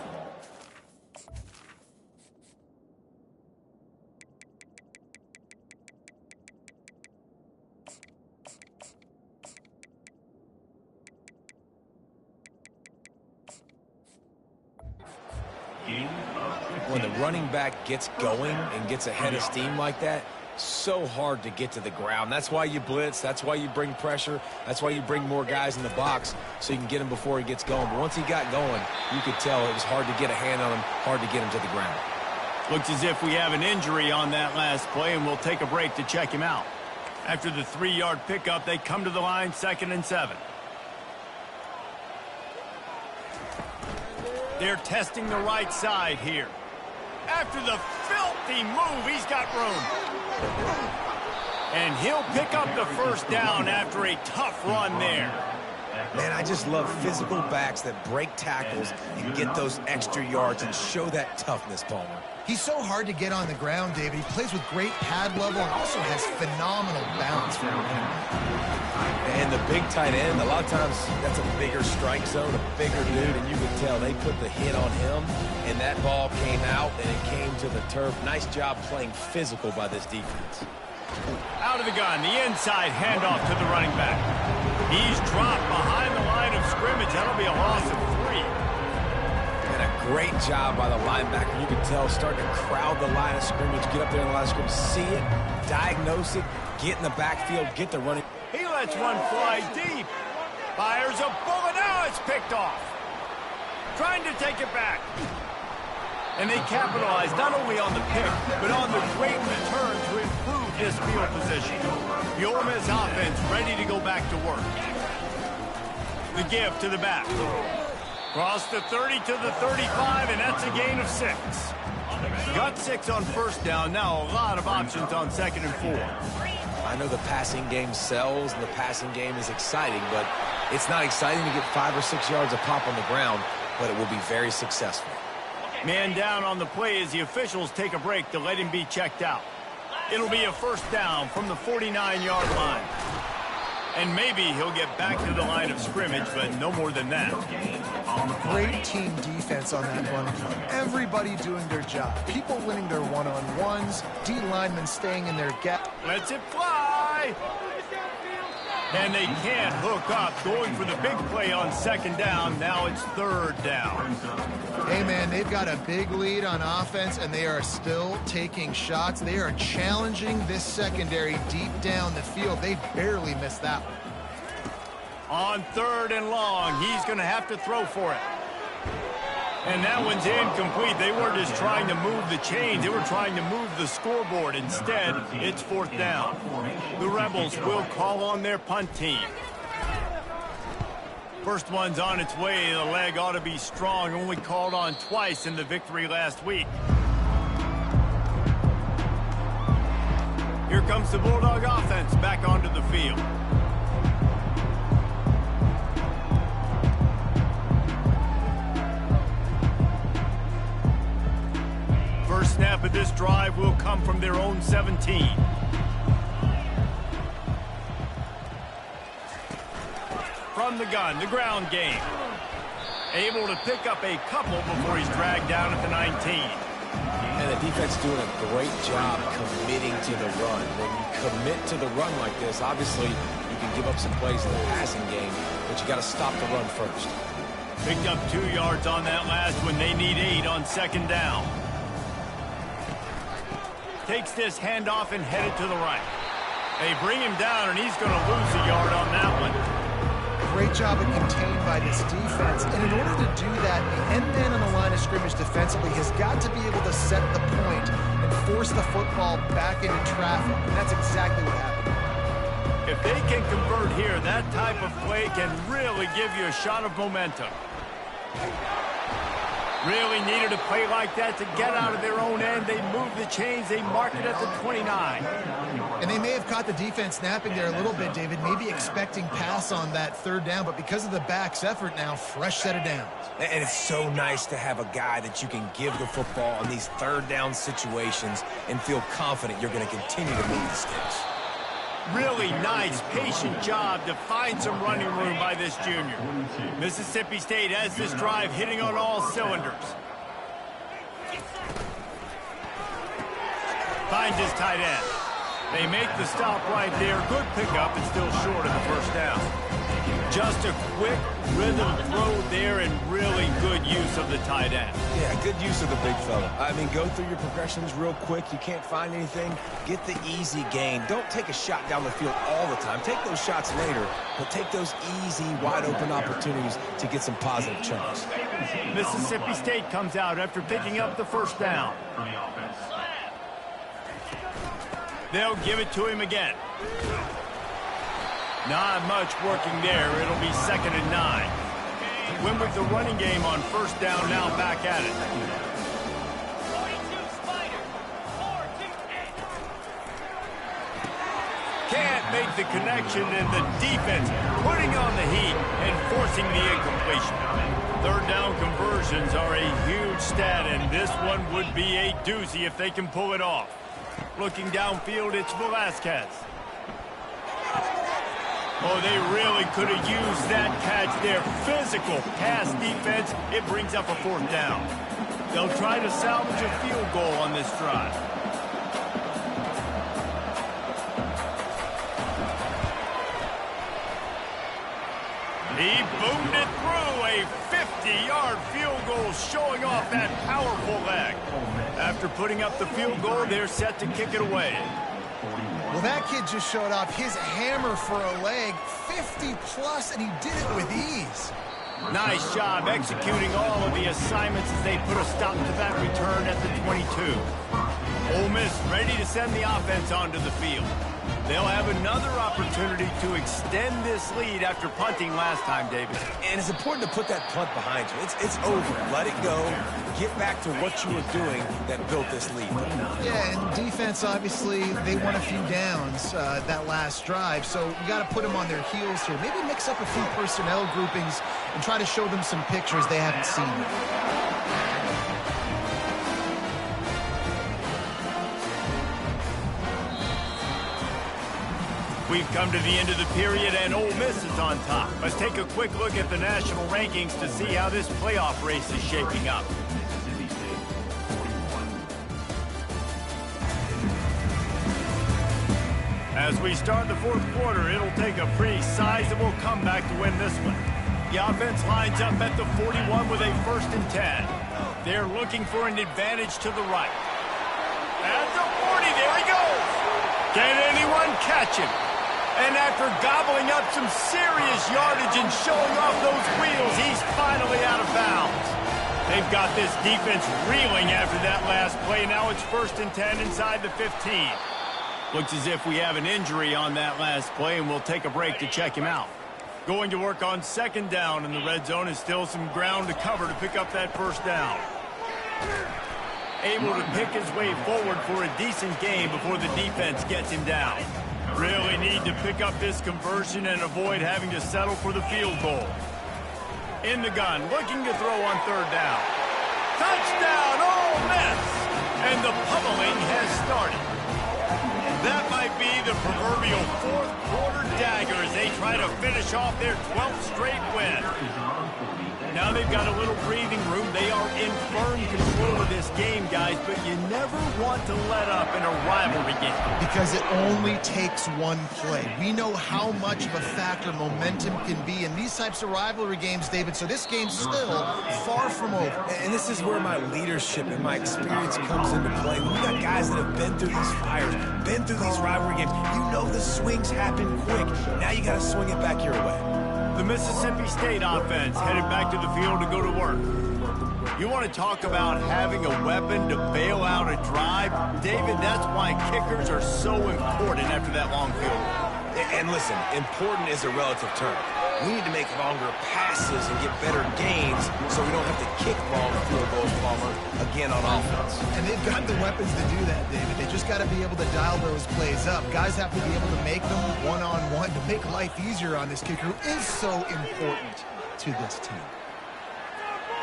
When the running back gets going and gets ahead of steam like that, so hard to get to the ground. That's why you blitz. That's why you bring pressure. That's why you bring more guys in the box so you can get him before he gets going. But once he got going, you could tell it was hard to get a hand on him, hard to get him to the ground. Looks as if we have an injury on that last play, and we'll take a break to check him out. After the 3-yard pickup, they come to the line, 2nd and 7. They're testing the right side here. After the filthy move, he's got room. And he'll pick up the first down after a tough run there. Man, I just love physical backs that break tackles and get those extra yards and show that toughness, Palmer. He's so hard to get on the ground, David. He plays with great pad level and also has phenomenal balance for a running back. And the big tight end, a lot of times that's a bigger strike zone, a bigger dude, and you can tell they put the hit on him, and that ball came out, and it came to the turf. Nice job playing physical by this defense. Out of the gun, the inside handoff to the running back. He's dropped behind the line of scrimmage. That'll be a loss of 3. And a great job by the linebacker. You can tell starting to crowd the line of scrimmage, get up there in the line of scrimmage, see it, diagnose it, get in the backfield, get the running. He lets one fly deep. Fires a bullet. Now it's picked off. Trying to take it back. And they capitalize not only on the pick, but on the great return to improve his field position. The Ole Miss offense ready to go back to work. The give to the back. Cross the 30 to the 35, and that's a gain of 6. Got 6 on first down. Now a lot of options on 2nd and 4. I know the passing game sells and the passing game is exciting, but it's not exciting to get 5 or 6 yards of pop on the ground, but it will be very successful. Man down on the play as the officials take a break to let him be checked out. It'll be a first down from the 49-yard line. And maybe he'll get back to the line of scrimmage, but no more than that. Great team defense on that run play. Everybody doing their job. People winning their one-on-ones. D linemen staying in their gap. Lets it fly. And they can't hook up. Going for the big play on second down. Now it's third down. Hey, man, they've got a big lead on offense, and they are still taking shots. They are challenging this secondary deep down the field. They barely missed that one. On third and long, he's going to have to throw for it. And that one's incomplete. They weren't just trying to move the chains. They were trying to move the scoreboard. Instead, it's fourth down. The Rebels will call on their punt team. First one's on its way. The leg ought to be strong. Only called on twice in the victory last week. Here comes the Bulldog offense back onto the field. First snap of this drive will come from their own 17. From the gun, the ground game. Able to pick up a couple before he's dragged down at the 19. And the defense doing a great job committing to the run. When you commit to the run like this, obviously you can give up some plays in the passing game, but you got to stop the run first. Picked up 2 yards on that last one. They need 8 on second down. Takes this handoff and headed to the right. They bring him down, and he's going to lose a yard on that one. Great job of contained by this defense. And in order to do that, the end man on the line of scrimmage defensively has got to be able to set the point and force the football back into traffic. And that's exactly what happened. If they can convert here, that type of play can really give you a shot of momentum. Really needed a play like that to get out of their own end. They move the chains. They mark it at the 29. And they may have caught the defense napping there a little bit, David, maybe expecting pass on that third down, but because of the back's effort now, fresh set of downs. And it's so nice to have a guy that you can give the football in these third down situations and feel confident you're going to continue to move the sticks. Really nice, patient job to find some running room by this junior. Mississippi State has this drive hitting on all cylinders. Finds his tight end. They make the stop right there. Good pickup, and still short of the first down. Just a quick rhythm throw there and really good use of the tight end. Yeah, good use of the big fella. I mean, go through your progressions real quick. You can't find anything. Get the easy gain. Don't take a shot down the field all the time. Take those shots later, but take those easy, wide-open opportunities to get some positive chunks. Mississippi State comes out after picking up the first down. They'll give it to him again. Not much working there. It'll be 2nd and 9. Win with the running game on first down, now back at it. Can't make the connection, and the defense putting on the heat and forcing the incompletion. Third down conversions are a huge stat, and this one would be a doozy if they can pull it off. Looking downfield, it's Velasquez. Oh, they really could have used that catch there. Physical pass defense. It brings up a fourth down. They'll try to salvage a field goal on this drive. He boomed it through. A 50-yard field goal, showing off that powerful leg. After putting up the field goal, they're set to kick it away. Well, that kid just showed off his hammer for a leg, 50-plus, and he did it with ease. Nice job executing all of the assignments as they put a stop to that return at the 22. Ole Miss ready to send the offense onto the field. They'll have another opportunity to extend this lead after punting last time, David. And it's important to put that punt behind you. It's over. Let it go. Get back to what you were doing that built this lead. Yeah, and defense, obviously, they won a few downs that last drive, so you got to put them on their heels here. Maybe mix up a few personnel groupings and try to show them some pictures they haven't seen yet. We've come to the end of the period, and Ole Miss is on top. Let's take a quick look at the national rankings to see how this playoff race is shaping up. As we start the fourth quarter, it'll take a pretty sizable comeback to win this one. The offense lines up at the 41 with a 1st and 10. They're looking for an advantage to the right. At the 40, there he goes. Can anyone catch him? And after gobbling up some serious yardage and showing off those wheels, he's finally out of bounds. They've got this defense reeling after that last play. Now it's 1st and 10 inside the 15. Looks as if we have an injury on that last play, and we'll take a break to check him out. Going to work on 2nd down, and the red zone is still some ground to cover to pick up that 1st down. Able to pick his way forward for a decent gain before the defense gets him down. Really need to pick up this conversion and avoid having to settle for the field goal. In the gun, looking to throw on 3rd down. Touchdown, Ole Miss! And the pummeling has started. That might be the proverbial 4th quarter dagger as they try to finish off their 12th straight win. Now they've got a little breathing room. They are in firm control of this game, guys, but you never want to let up in a rivalry game. Because it only takes one play. We know how much of a factor momentum can be in these types of rivalry games, David, so this game's still far from over. And this is where my leadership and my experience comes into play. When you got guys that have been through these fires, been through these rivalry games, you know the swings happen quick. Now you got to swing it back your way. The Mississippi State offense headed back to the field to go to work. You want to talk about having a weapon to bail out a drive? David, that's why kickers are so important after that long field goal. And listen, important is a relative term. We need to make longer passes and get better gains so we don't have to kick long field goals, Palmer, again on offense. And they've got the weapons to do that, David. They just got to be able to dial those plays up. Guys have to be able to make them one-on-one to make life easier on this kicker, who is so important to this team.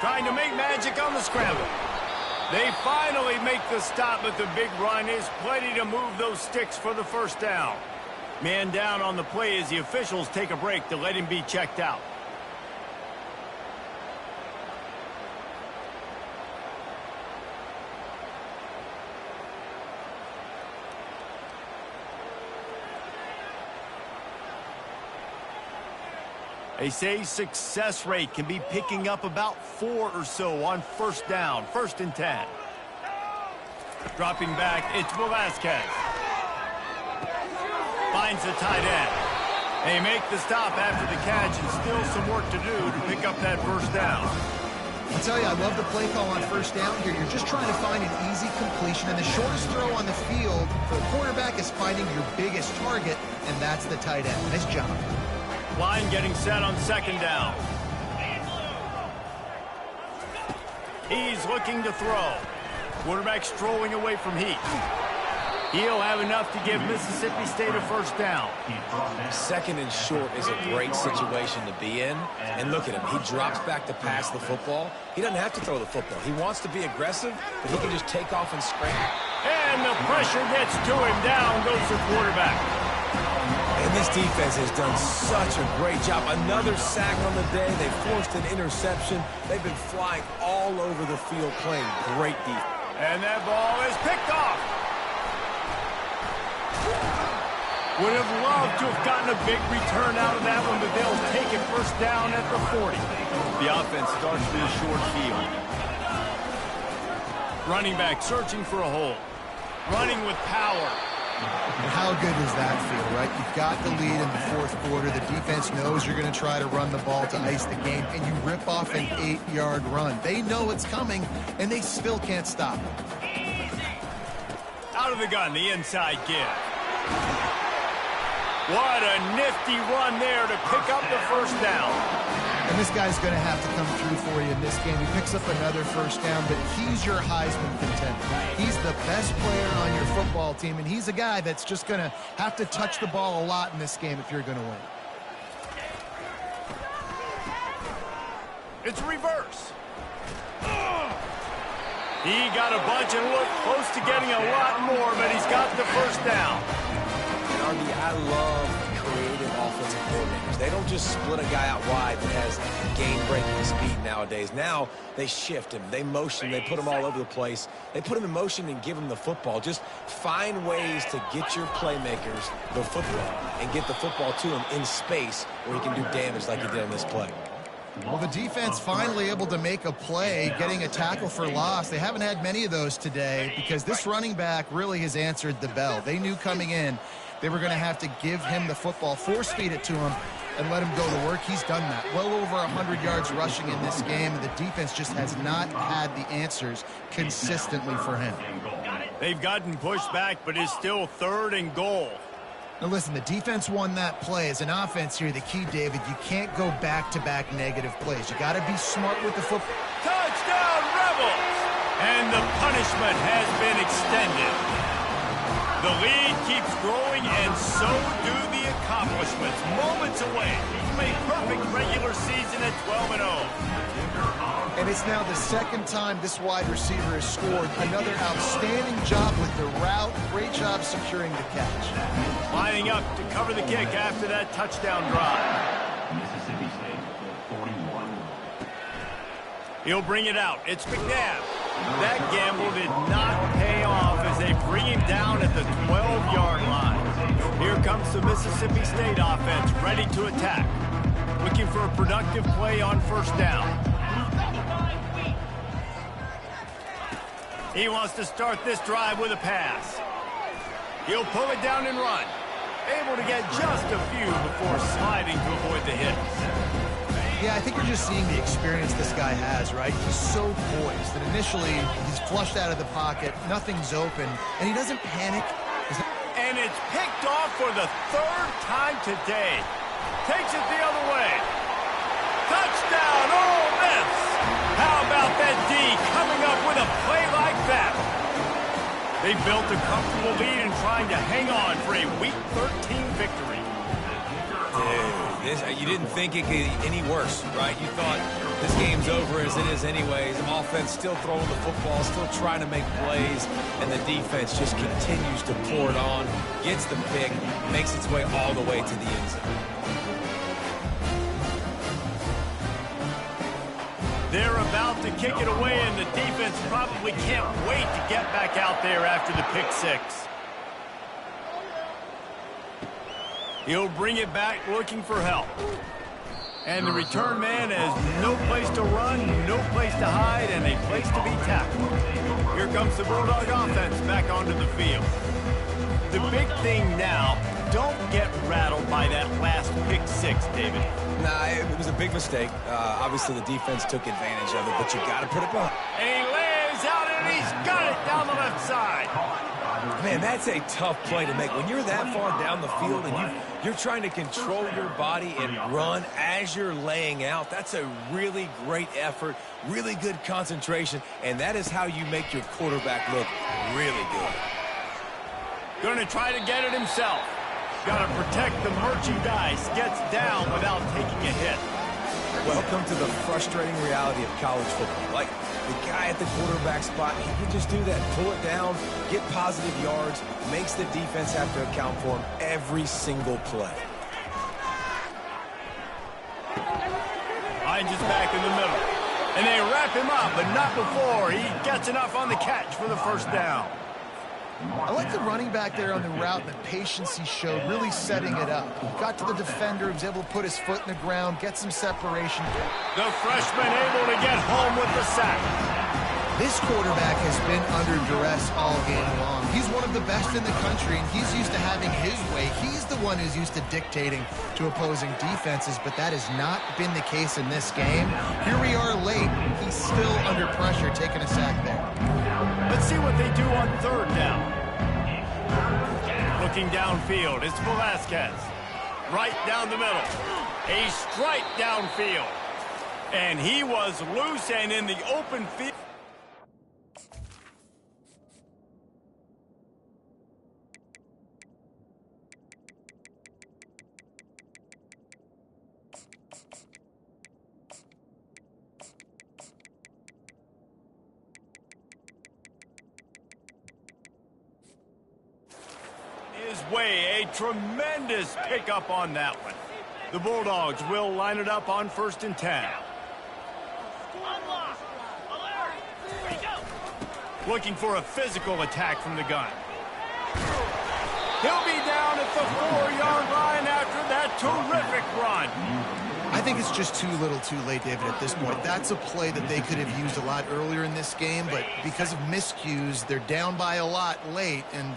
Trying to make magic on the scramble. They finally make the stop, but the big run is plenty to move those sticks for the 1st down. Man down on the play as the officials take a break to let him be checked out. They say success rate can be picking up about 4 or so on 1st down, 1st and 10. Dropping back, it's Velasquez. Finds the tight end. They make the stop after the catch, and still some work to do to pick up that 1st down. I'll tell you, I love the play call on 1st down here. You're just trying to find an easy completion, and the shortest throw on the field for the quarterback is finding your biggest target, and that's the tight end. Nice job. Line getting set on 2nd down. He's looking to throw. Quarterback strolling away from Heat. He'll have enough to give Mississippi State a 1st down. 2nd and short is a great situation to be in. And look at him. He drops back to pass the football. He doesn't have to throw the football. He wants to be aggressive, but he can just take off and scramble. And the pressure gets to him. Down goes the quarterback. And this defense has done such a great job. Another sack on the day. They forced an interception. They've been flying all over the field playing great defense. And that ball is picked off. Would have loved to have gotten a big return out of that one, but they'll take it 1st down at the 40. The offense starts with a short field. Running back searching for a hole. Running with power. And how good does that feel, right? You've got the lead in the 4th quarter. The defense knows you're going to try to run the ball to ice the game, and you rip off an 8-yard run. They know it's coming, and they still can't stop it. Out of the gun, the inside give. What a nifty run there to pick up the 1st down. And this guy's going to have to come through for you in this game. He picks up another 1st down, but he's your Heisman contender. He's the best player on your football team, and he's a guy that's just going to have to touch the ball a lot in this game if you're going to win. It's reverse. He got a bunch and looked close to getting a lot more, but he's got the 1st down. And RB, I love offensive coordinators. They don't just split a guy out wide that has game-breaking speed nowadays. Now they shift him, they motion, they put him all over the place. They put him in motion and give him the football. Just find ways to get your playmakers the football and get the football to him in space where he can do damage like he did on this play. Well, the defense finally able to make a play, getting a tackle for loss. They haven't had many of those today because this running back really has answered the bell. They knew coming in they were going to have to give him the football, force feed it to him, and let him go to work. He's done that. Well over 100 yards rushing in this game, and the defense just has not had the answers consistently for him. They've gotten pushed back, but it's still 3rd and goal. Now listen, the defense won that play. As an offense here, the key, David, you can't go back-to-back negative plays. You got to be smart with the football. Touchdown, Rebels! And the punishment has been extended. The lead keeps growing, and so do the accomplishments. Moments away from a perfect regular season at 12-0. And it's now the second time this wide receiver has scored. Another outstanding job with the route. Great job securing the catch. Lining up to cover the kick after that touchdown drive. Mississippi State, 41. He'll bring it out. It's McNabb. That gamble did not pay off as they bring him down at the 12-yard line. Here comes the Mississippi State offense, ready to attack. Looking for a productive play on 1st down. He wants to start this drive with a pass. He'll pull it down and run. Able to get just a few before sliding to avoid the hits. Yeah, I think you're just seeing the experience this guy has, right? He's so poised that initially he's flushed out of the pocket, nothing's open, and he doesn't panic. And it's picked off for the 3rd time today. Takes it the other way. Touchdown, Ole Miss! How about that D coming up with a play like that? They built a comfortable lead and trying to hang on for a Week 13 victory. Dude, you didn't think it could get any worse, right? You thought this game's over as it is anyways. Offense still throwing the football, still trying to make plays, and the defense just continues to pour it on, gets the pick, makes its way all the way to the end zone. They're about to kick it away, and the defense probably can't wait to get back out there after the pick 6. He'll bring it back looking for help. And the return man has no place to run, no place to hide, and a place to be tackled. Here comes the Bulldog offense back onto the field. The big thing now, don't get rattled by that last pick 6, David. Nah, it was a big mistake. Obviously, the defense took advantage of it, but you got to put it behind. And he lays out, and he's got it down the left side. Man, that's a tough play to make. When you're that far down the field and you're trying to control your body and run as you're laying out, that's a really great effort, really good concentration, and that is how you make your quarterback look really good. Going to try to get it himself. Got to protect the merchandise. Gets down without taking a hit. Welcome to the frustrating reality of college football. Like, the guy at the quarterback spot, he can just do that. Pull it down, get positive yards, makes the defense have to account for him every single play. Hines is back in the middle. And they wrap him up, but not before he gets enough on the catch for the 1st down. I like the running back there on the route and the patience he showed, really setting it up. Got to the defender, was able to put his foot in the ground, get some separation. The freshman able to get home with the sack. This quarterback has been under duress all game long. He's one of the best in the country, and he's used to having his way. He's the one who's used to dictating to opposing defenses, but that has not been the case in this game. Here we are late. He's still under pressure, taking a sack there. Let's see what they do on 3rd down. Looking downfield, it's Velasquez. Right down the middle. A strike downfield. And he was loose and in the open field. Way, a tremendous pickup on that one. The Bulldogs will line it up on 1st and 10. Looking for a physical attack from the gun. He'll be down at the 4-yard line after that terrific run. I think it's just too little too late, David, at this point. That's a play that they could have used a lot earlier in this game, but because of miscues, they're down by a lot late, and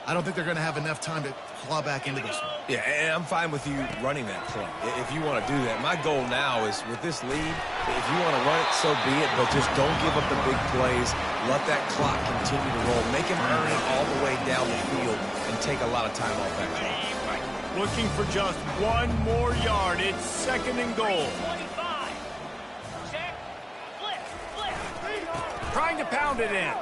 I don't think they're going to have enough time to claw back into this one. Yeah, and I'm fine with you running that play if you want to do that. My goal now is with this lead, if you want to run it, so be it, but just don't give up the big plays. Let that clock continue to roll. Make him earn it all the way down the field and take a lot of time off that clock. Looking for just one more yard. It's 2nd and goal. Trying to pound it in.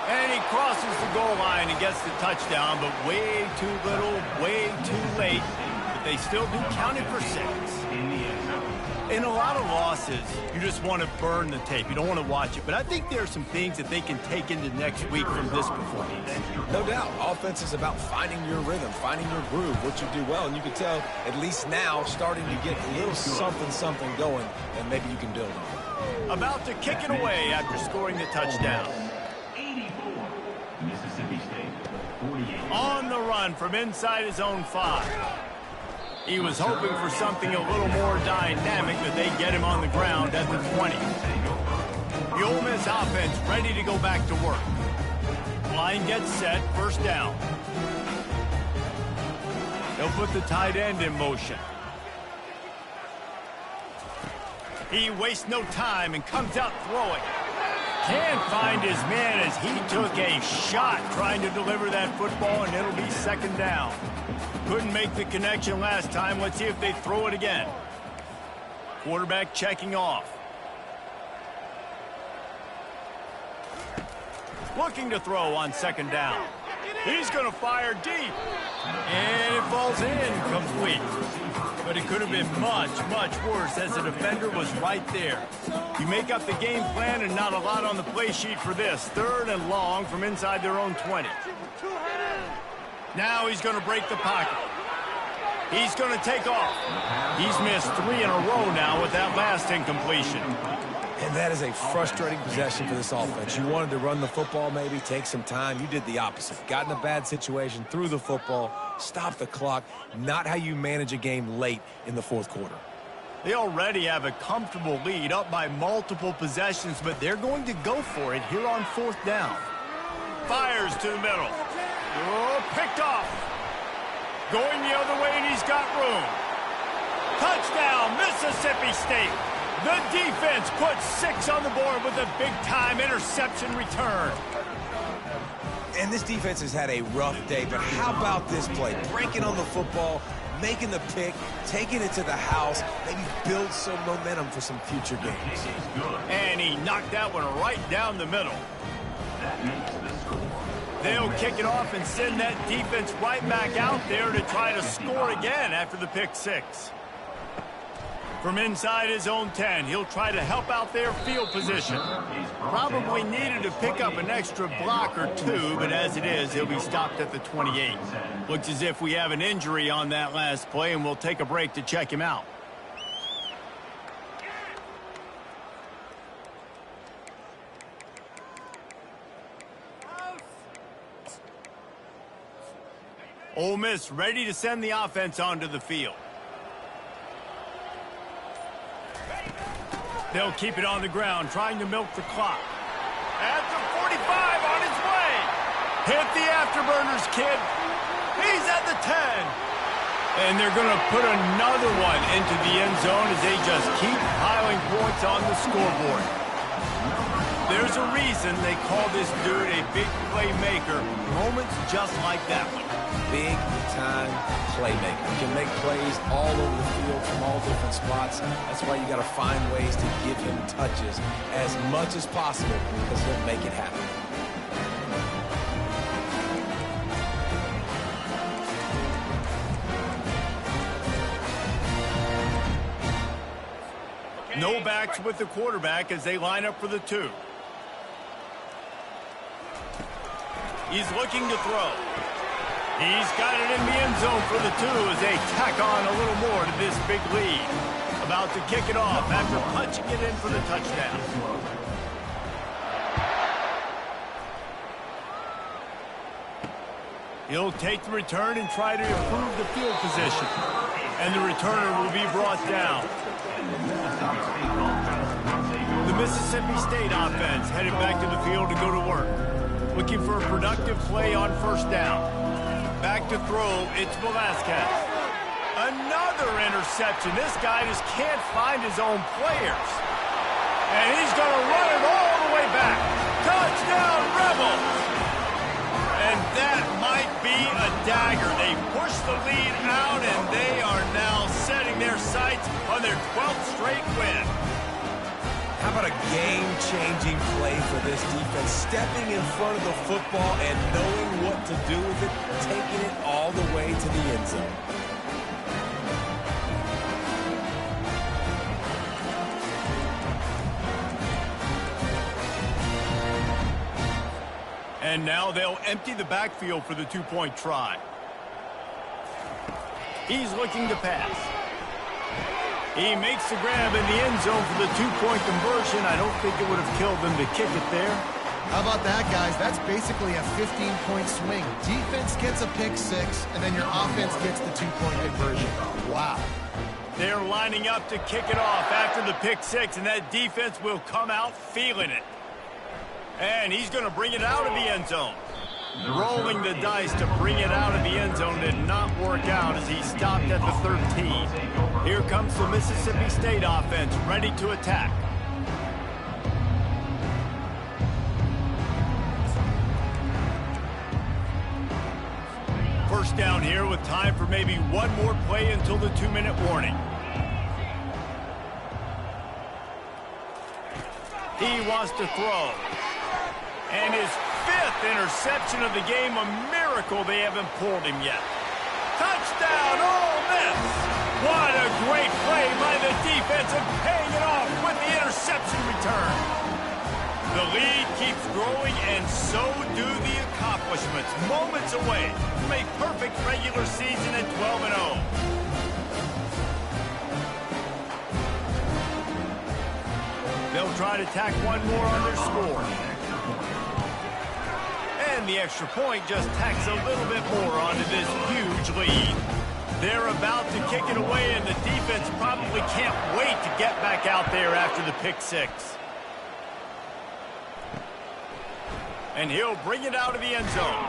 And he crosses the goal line and gets the touchdown, but way too little, way too late. But they still do count it for 6. In a lot of losses, you just want to burn the tape. You don't want to watch it. But I think there are some things that they can take into next week from this performance. No doubt. Offense is about finding your rhythm, finding your groove, what you do well. And you can tell, at least now, starting to get a little something going, and maybe you can build on it. About to kick it away after scoring the touchdown. On the run from inside his own 5. He was hoping for something a little more dynamic, but they get him on the ground at the 20. The Ole Miss offense ready to go back to work. Line gets set, 1st down. They'll put the tight end in motion. He wastes no time and comes out throwing. Can't find his man as he took a shot trying to deliver that football, and it'll be 2nd down. Couldn't make the connection last time. Let's see if they throw it again. Quarterback checking off. Looking to throw on 2nd down. He's going to fire deep. And it falls in complete. But it could have been much, much worse as the defender was right there. You make up the game plan and not a lot on the play sheet for this. 3rd and long from inside their own 20. Now he's going to break the pocket. He's going to take off. He's missed 3 in a row now with that last incompletion. And that is a frustrating possession for this offense. You wanted to run the football, maybe take some time. You did the opposite. Got in a bad situation, threw the football, stopped the clock. Not how you manage a game late in the 4th quarter. They already have a comfortable lead, up by multiple possessions, but they're going to go for it here on 4th down. Fires to the middle. Oh, picked off. Going the other way, and he's got room. Touchdown, Mississippi State. The defense puts 6 on the board with a big-time interception return. And this defense has had a rough day, but how about this play? Breaking on the football, making the pick, taking it to the house, maybe build some momentum for some future games. And he knocked that one right down the middle. They'll kick it off and send that defense right back out there to try to score again after the pick 6. From inside his own 10, he'll try to help out their field position. Probably needed to pick up an extra block or 2, but as it is, he'll be stopped at the 28. Looks as if we have an injury on that last play, and we'll take a break to check him out. Ole Miss ready to send the offense onto the field. They'll keep it on the ground, trying to milk the clock. At the 45 on his way. Hit the afterburners, kid. He's at the 10. And they're going to put another one into the end zone as they just keep piling points on the scoreboard. There's a reason they call this dude a big playmaker. Moments just like that one. Big-time playmaker. He can make plays all over the field from all different spots. That's why you got to find ways to give him touches as much as possible because he'll make it happen. No backs with the quarterback as they line up for the 2. He's looking to throw. He's got it in the end zone for the 2 as they tack on a little more to this big lead. About to kick it off after punching it in for the touchdown. He'll take the return and try to improve the field position. And the returner will be brought down. The Mississippi State offense headed back to the field to go to work. Looking for a productive play on first down. Back to throw, it's Velasquez. Another interception. This guy just can't find his own players. And he's going to run it all the way back. Touchdown, Rebels! And that might be a dagger. They push the lead out, and they are now setting their sights on their 12th straight win. How about a game-changing play for this defense? Stepping in front of the football and knowing what to do with it, taking it all the way to the end zone. And now they'll empty the backfield for the 2-point try. He's looking to pass. He makes the grab in the end zone for the 2-point conversion. I don't think it would have killed them to kick it there. How about that, guys? That's basically a 15-point swing. Defense gets a pick 6, and then your offense gets the 2-point conversion. Wow. They're lining up to kick it off after the pick 6, and that defense will come out feeling it. And he's going to bring it out of the end zone. Rolling the dice to bring it out of the end zone did not work out as he stopped at the 13. Here comes the Mississippi State offense ready to attack. First down here with time for maybe one more play until the 2-minute warning. He wants to throw. And his 5th interception of the game, a miracle they haven't pulled him yet. Touchdown, Ole Miss! What a great play by the defense and paying it off with the interception return. The lead keeps growing and so do the accomplishments. Moments away from a perfect regular season at 12-0. They'll try to tack one more on their score. And the extra point just tacks a little bit more onto this huge lead. They're about to kick it away, and the defense probably can't wait to get back out there after the pick 6. And he'll bring it out of the end zone.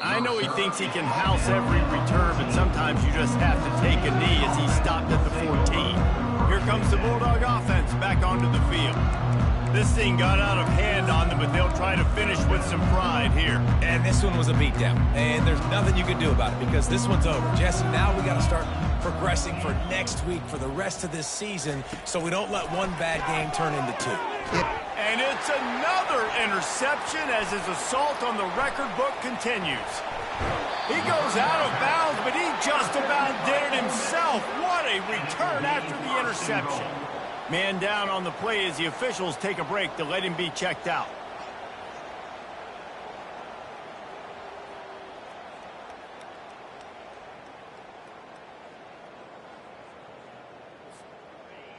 I know he thinks he can house every return, but sometimes you just have to take a knee as he stopped at the 14. Here comes the Bulldog offense back onto the field. This thing got out of hand on them, but they'll try to finish with some pride here. And this one was a beatdown, and there's nothing you can do about it because this one's over. Jesse, now we got to start progressing for next week for the rest of this season so we don't let one bad game turn into 2. And it's another interception as his assault on the record book continues. He goes out of bounds, but he just about did it himself. What a return after the interception. Man down on the play as the officials take a break to let him be checked out.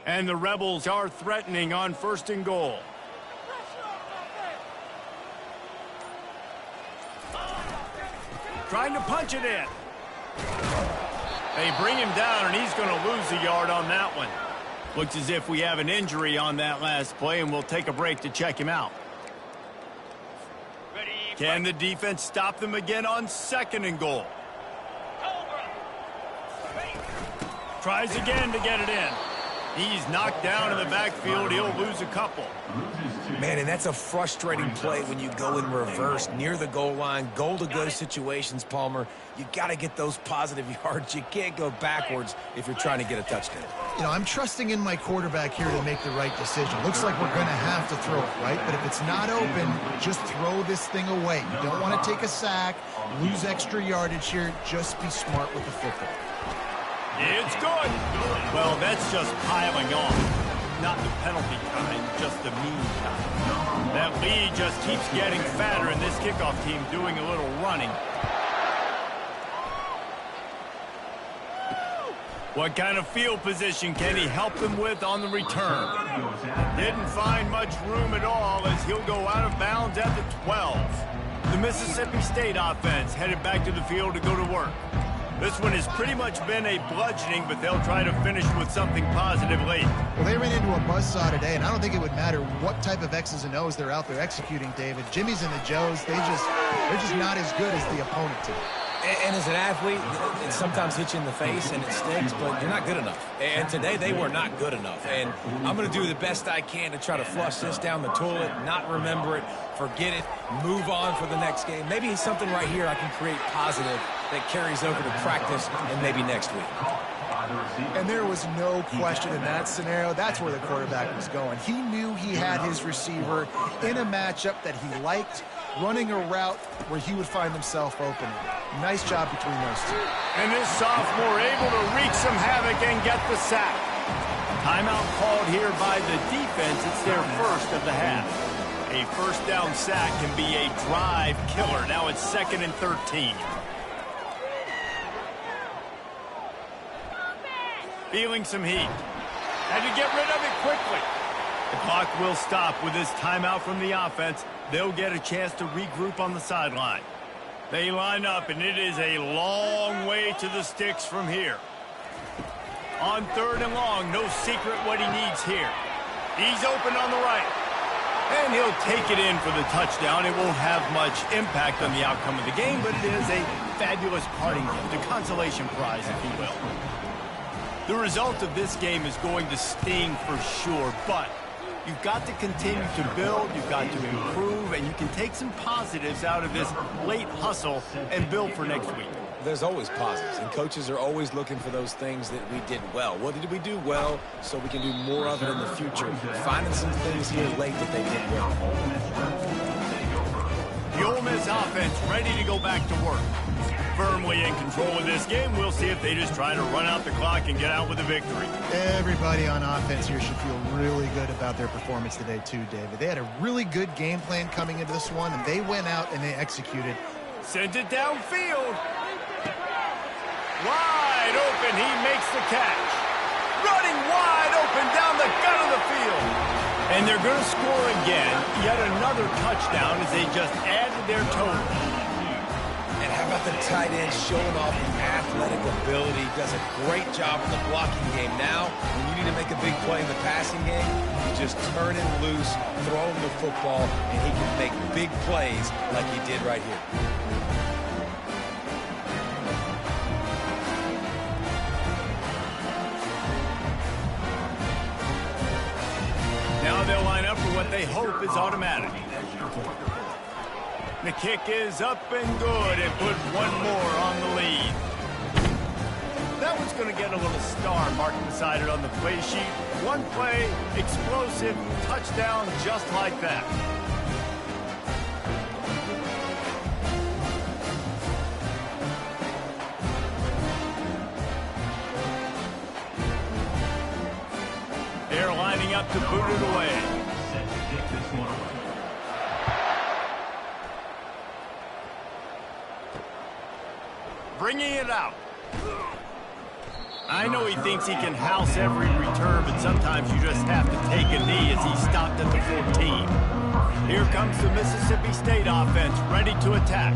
And the Rebels are threatening on 1st and goal. Trying to punch it in. They bring him down, and he's going to lose a yard on that one. Looks as if we have an injury on that last play, and we'll take a break to check him out. Can the defense stop them again on 2nd and goal? Tries again to get it in. He's knocked down in the backfield. He'll lose a couple. Man, and that's a frustrating play when you go in reverse near the goal line. Goal-to-go situations, Palmer. You got to get those positive yards. You can't go backwards if you're trying to get a touchdown. You know, I'm trusting in my quarterback here to make the right decision. Looks like we're going to have to throw it, right? But if it's not open, just throw this thing away. You don't want to take a sack, lose extra yardage here. Just be smart with the football. It's good. Well, that's just piling on. Not the penalty kind, just the mean kind. That lead just keeps getting fatter, and this kickoff team doing a little running. What kind of field position can he help them with on the return? Didn't find much room at all as he'll go out of bounds at the 12. The Mississippi State offense headed back to the field to go to work. This one has pretty much been a bludgeoning, but they'll try to finish with something positive late. Well, they ran into a buzzsaw today, and I don't think it would matter what type of X's and O's they're out there executing, David. Jimmys and the Joes, they're just not as good as the opponent today. And as an athlete, it sometimes hits you in the face and it stinks, but you're not good enough. And today they were not good enough. And I'm going to do the best I can to try to flush this down the toilet, not remember it, forget it, move on for the next game. Maybe something right here I can create positive that carries over to practice and maybe next week. And there was no question in that scenario. That's where the quarterback was going. He knew he had his receiver in a matchup that he liked, running a route where he would find himself open. Nice job between those two. And this sophomore able to wreak some havoc and get the sack. Timeout called here by the defense. It's their first of the half. A first down sack can be a drive killer. Now it's 2nd and 13. Feeling some heat. Had to get rid of it quickly. The clock will stop with this timeout from the offense. They'll get a chance to regroup on the sideline. They line up, and it is a long way to the sticks from here. On 3rd and long, no secret what he needs here. He's open on the right. And he'll take it in for the touchdown. It won't have much impact on the outcome of the game, but it is a fabulous parting gift, a consolation prize, if you will. The result of this game is going to sting for sure, but you've got to continue to build, you've got to improve, and you can take some positives out of this late hustle and build for next week. There's always positives, and coaches are always looking for those things that we did well. What did we do well so we can do more of it in the future? Finding some things here late that they did well. The Ole Miss offense ready to go back to work. Firmly in control of this game. We'll see if they just try to run out the clock and get out with a victory. Everybody on offense here should feel really good about their performance today too, David. They had a really good game plan coming into this one, and they went out and they executed. Sent it downfield. Wide open. He makes the catch. Running wide open down the gut of the field. And they're going to score again. Yet another touchdown as they just added their total. And how about the tight end showing off the athletic ability? Does a great job in the blocking game. Now, when you need to make a big play in the passing game, you just turn him loose, throw him the football, and he can make big plays like he did right here. Now they'll line up for what they hope is automatic. The kick is up and good and put one more on the lead. That one's going to get a little star marked beside it on the play sheet. One play, explosive, touchdown just like that. They're lining up to boot it away. Bringing it out. I know he thinks he can house every return, but sometimes you just have to take a knee as he stopped at the 14. Here comes the Mississippi State offense ready to attack.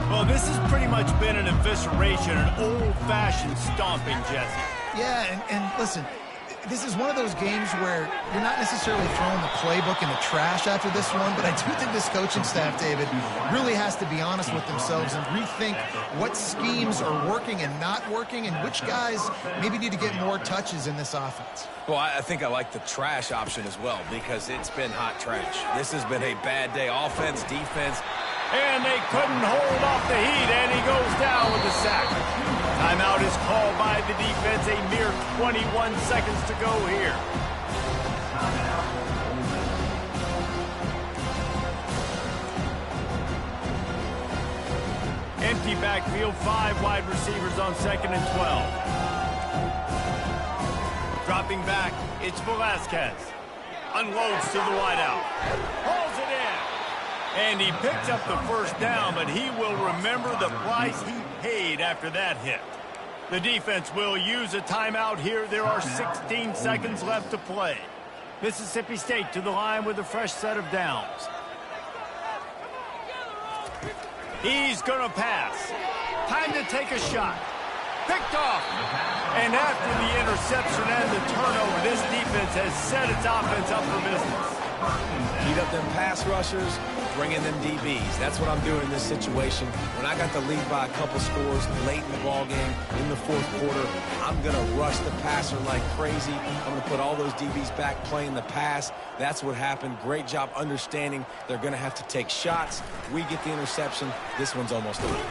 Well, this has pretty much been an evisceration, an old-fashioned stomping, Jesse. Yeah, and listen, this is one of those games where you're not necessarily throwing the playbook in the trash after this one, but I do think this coaching staff, David, really has to be honest with themselves and rethink what schemes are working and not working and which guys maybe need to get more touches in this offense. Well, I think I like the trash option as well because it's been hot trash. This has been a bad day. Offense, defense. And they couldn't hold off the heat, and he goes down with the sack. Timeout is called by the defense. A mere 21 seconds to go here. Empty backfield, 5 wide receivers on 2nd and 12. Dropping back, it's Velasquez. Unloads to the wideout. Hauls it in. And he picks up the first down, but he will remember the price he paid after that hit. The defense will use a timeout here. There are 16 seconds left to play. Mississippi State to the line with a fresh set of downs. He's going to pass. Time to take a shot. Picked off. And after the interception and the turnover, this defense has set its offense up for business. Heat up them pass rushers, bring in them DBs. That's what I'm doing in this situation. When I got the lead by a couple scores late in the ball game, in the fourth quarter, I'm going to rush the passer like crazy. I'm going to put all those DBs back playing the pass. That's what happened. Great job understanding they're going to have to take shots. We get the interception. This one's almost over.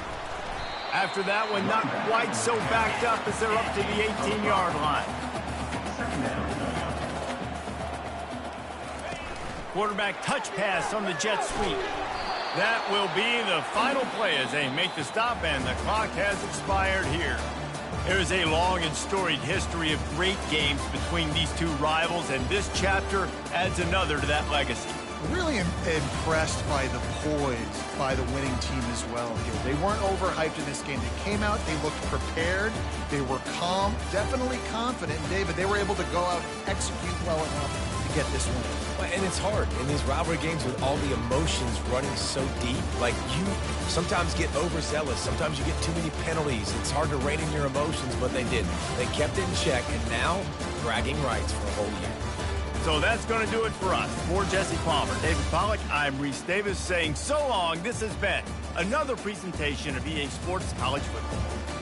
After that one, not quite so backed up as they're up to the 18-yard line. Quarterback touch pass on the jet sweep. That will be the final play as they make the stop, and the clock has expired here. There is a long and storied history of great games between these two rivals, and this chapter adds another to that legacy. Really impressed by the poise by the winning team as well here. They weren't overhyped in this game. They came out, they looked prepared, they were calm, definitely confident. And David, they were able to go out and execute well enough to get this win. And it's hard in these rivalry games with all the emotions running so deep. Like, you sometimes get overzealous. Sometimes you get too many penalties. It's hard to rein in your emotions, but they didn't. They kept it in check, and now bragging rights for a whole year. So that's going to do it for us. For Jesse Palmer, David Pollack, I'm Reese Davis saying so long. This has been another presentation of EA Sports College Football.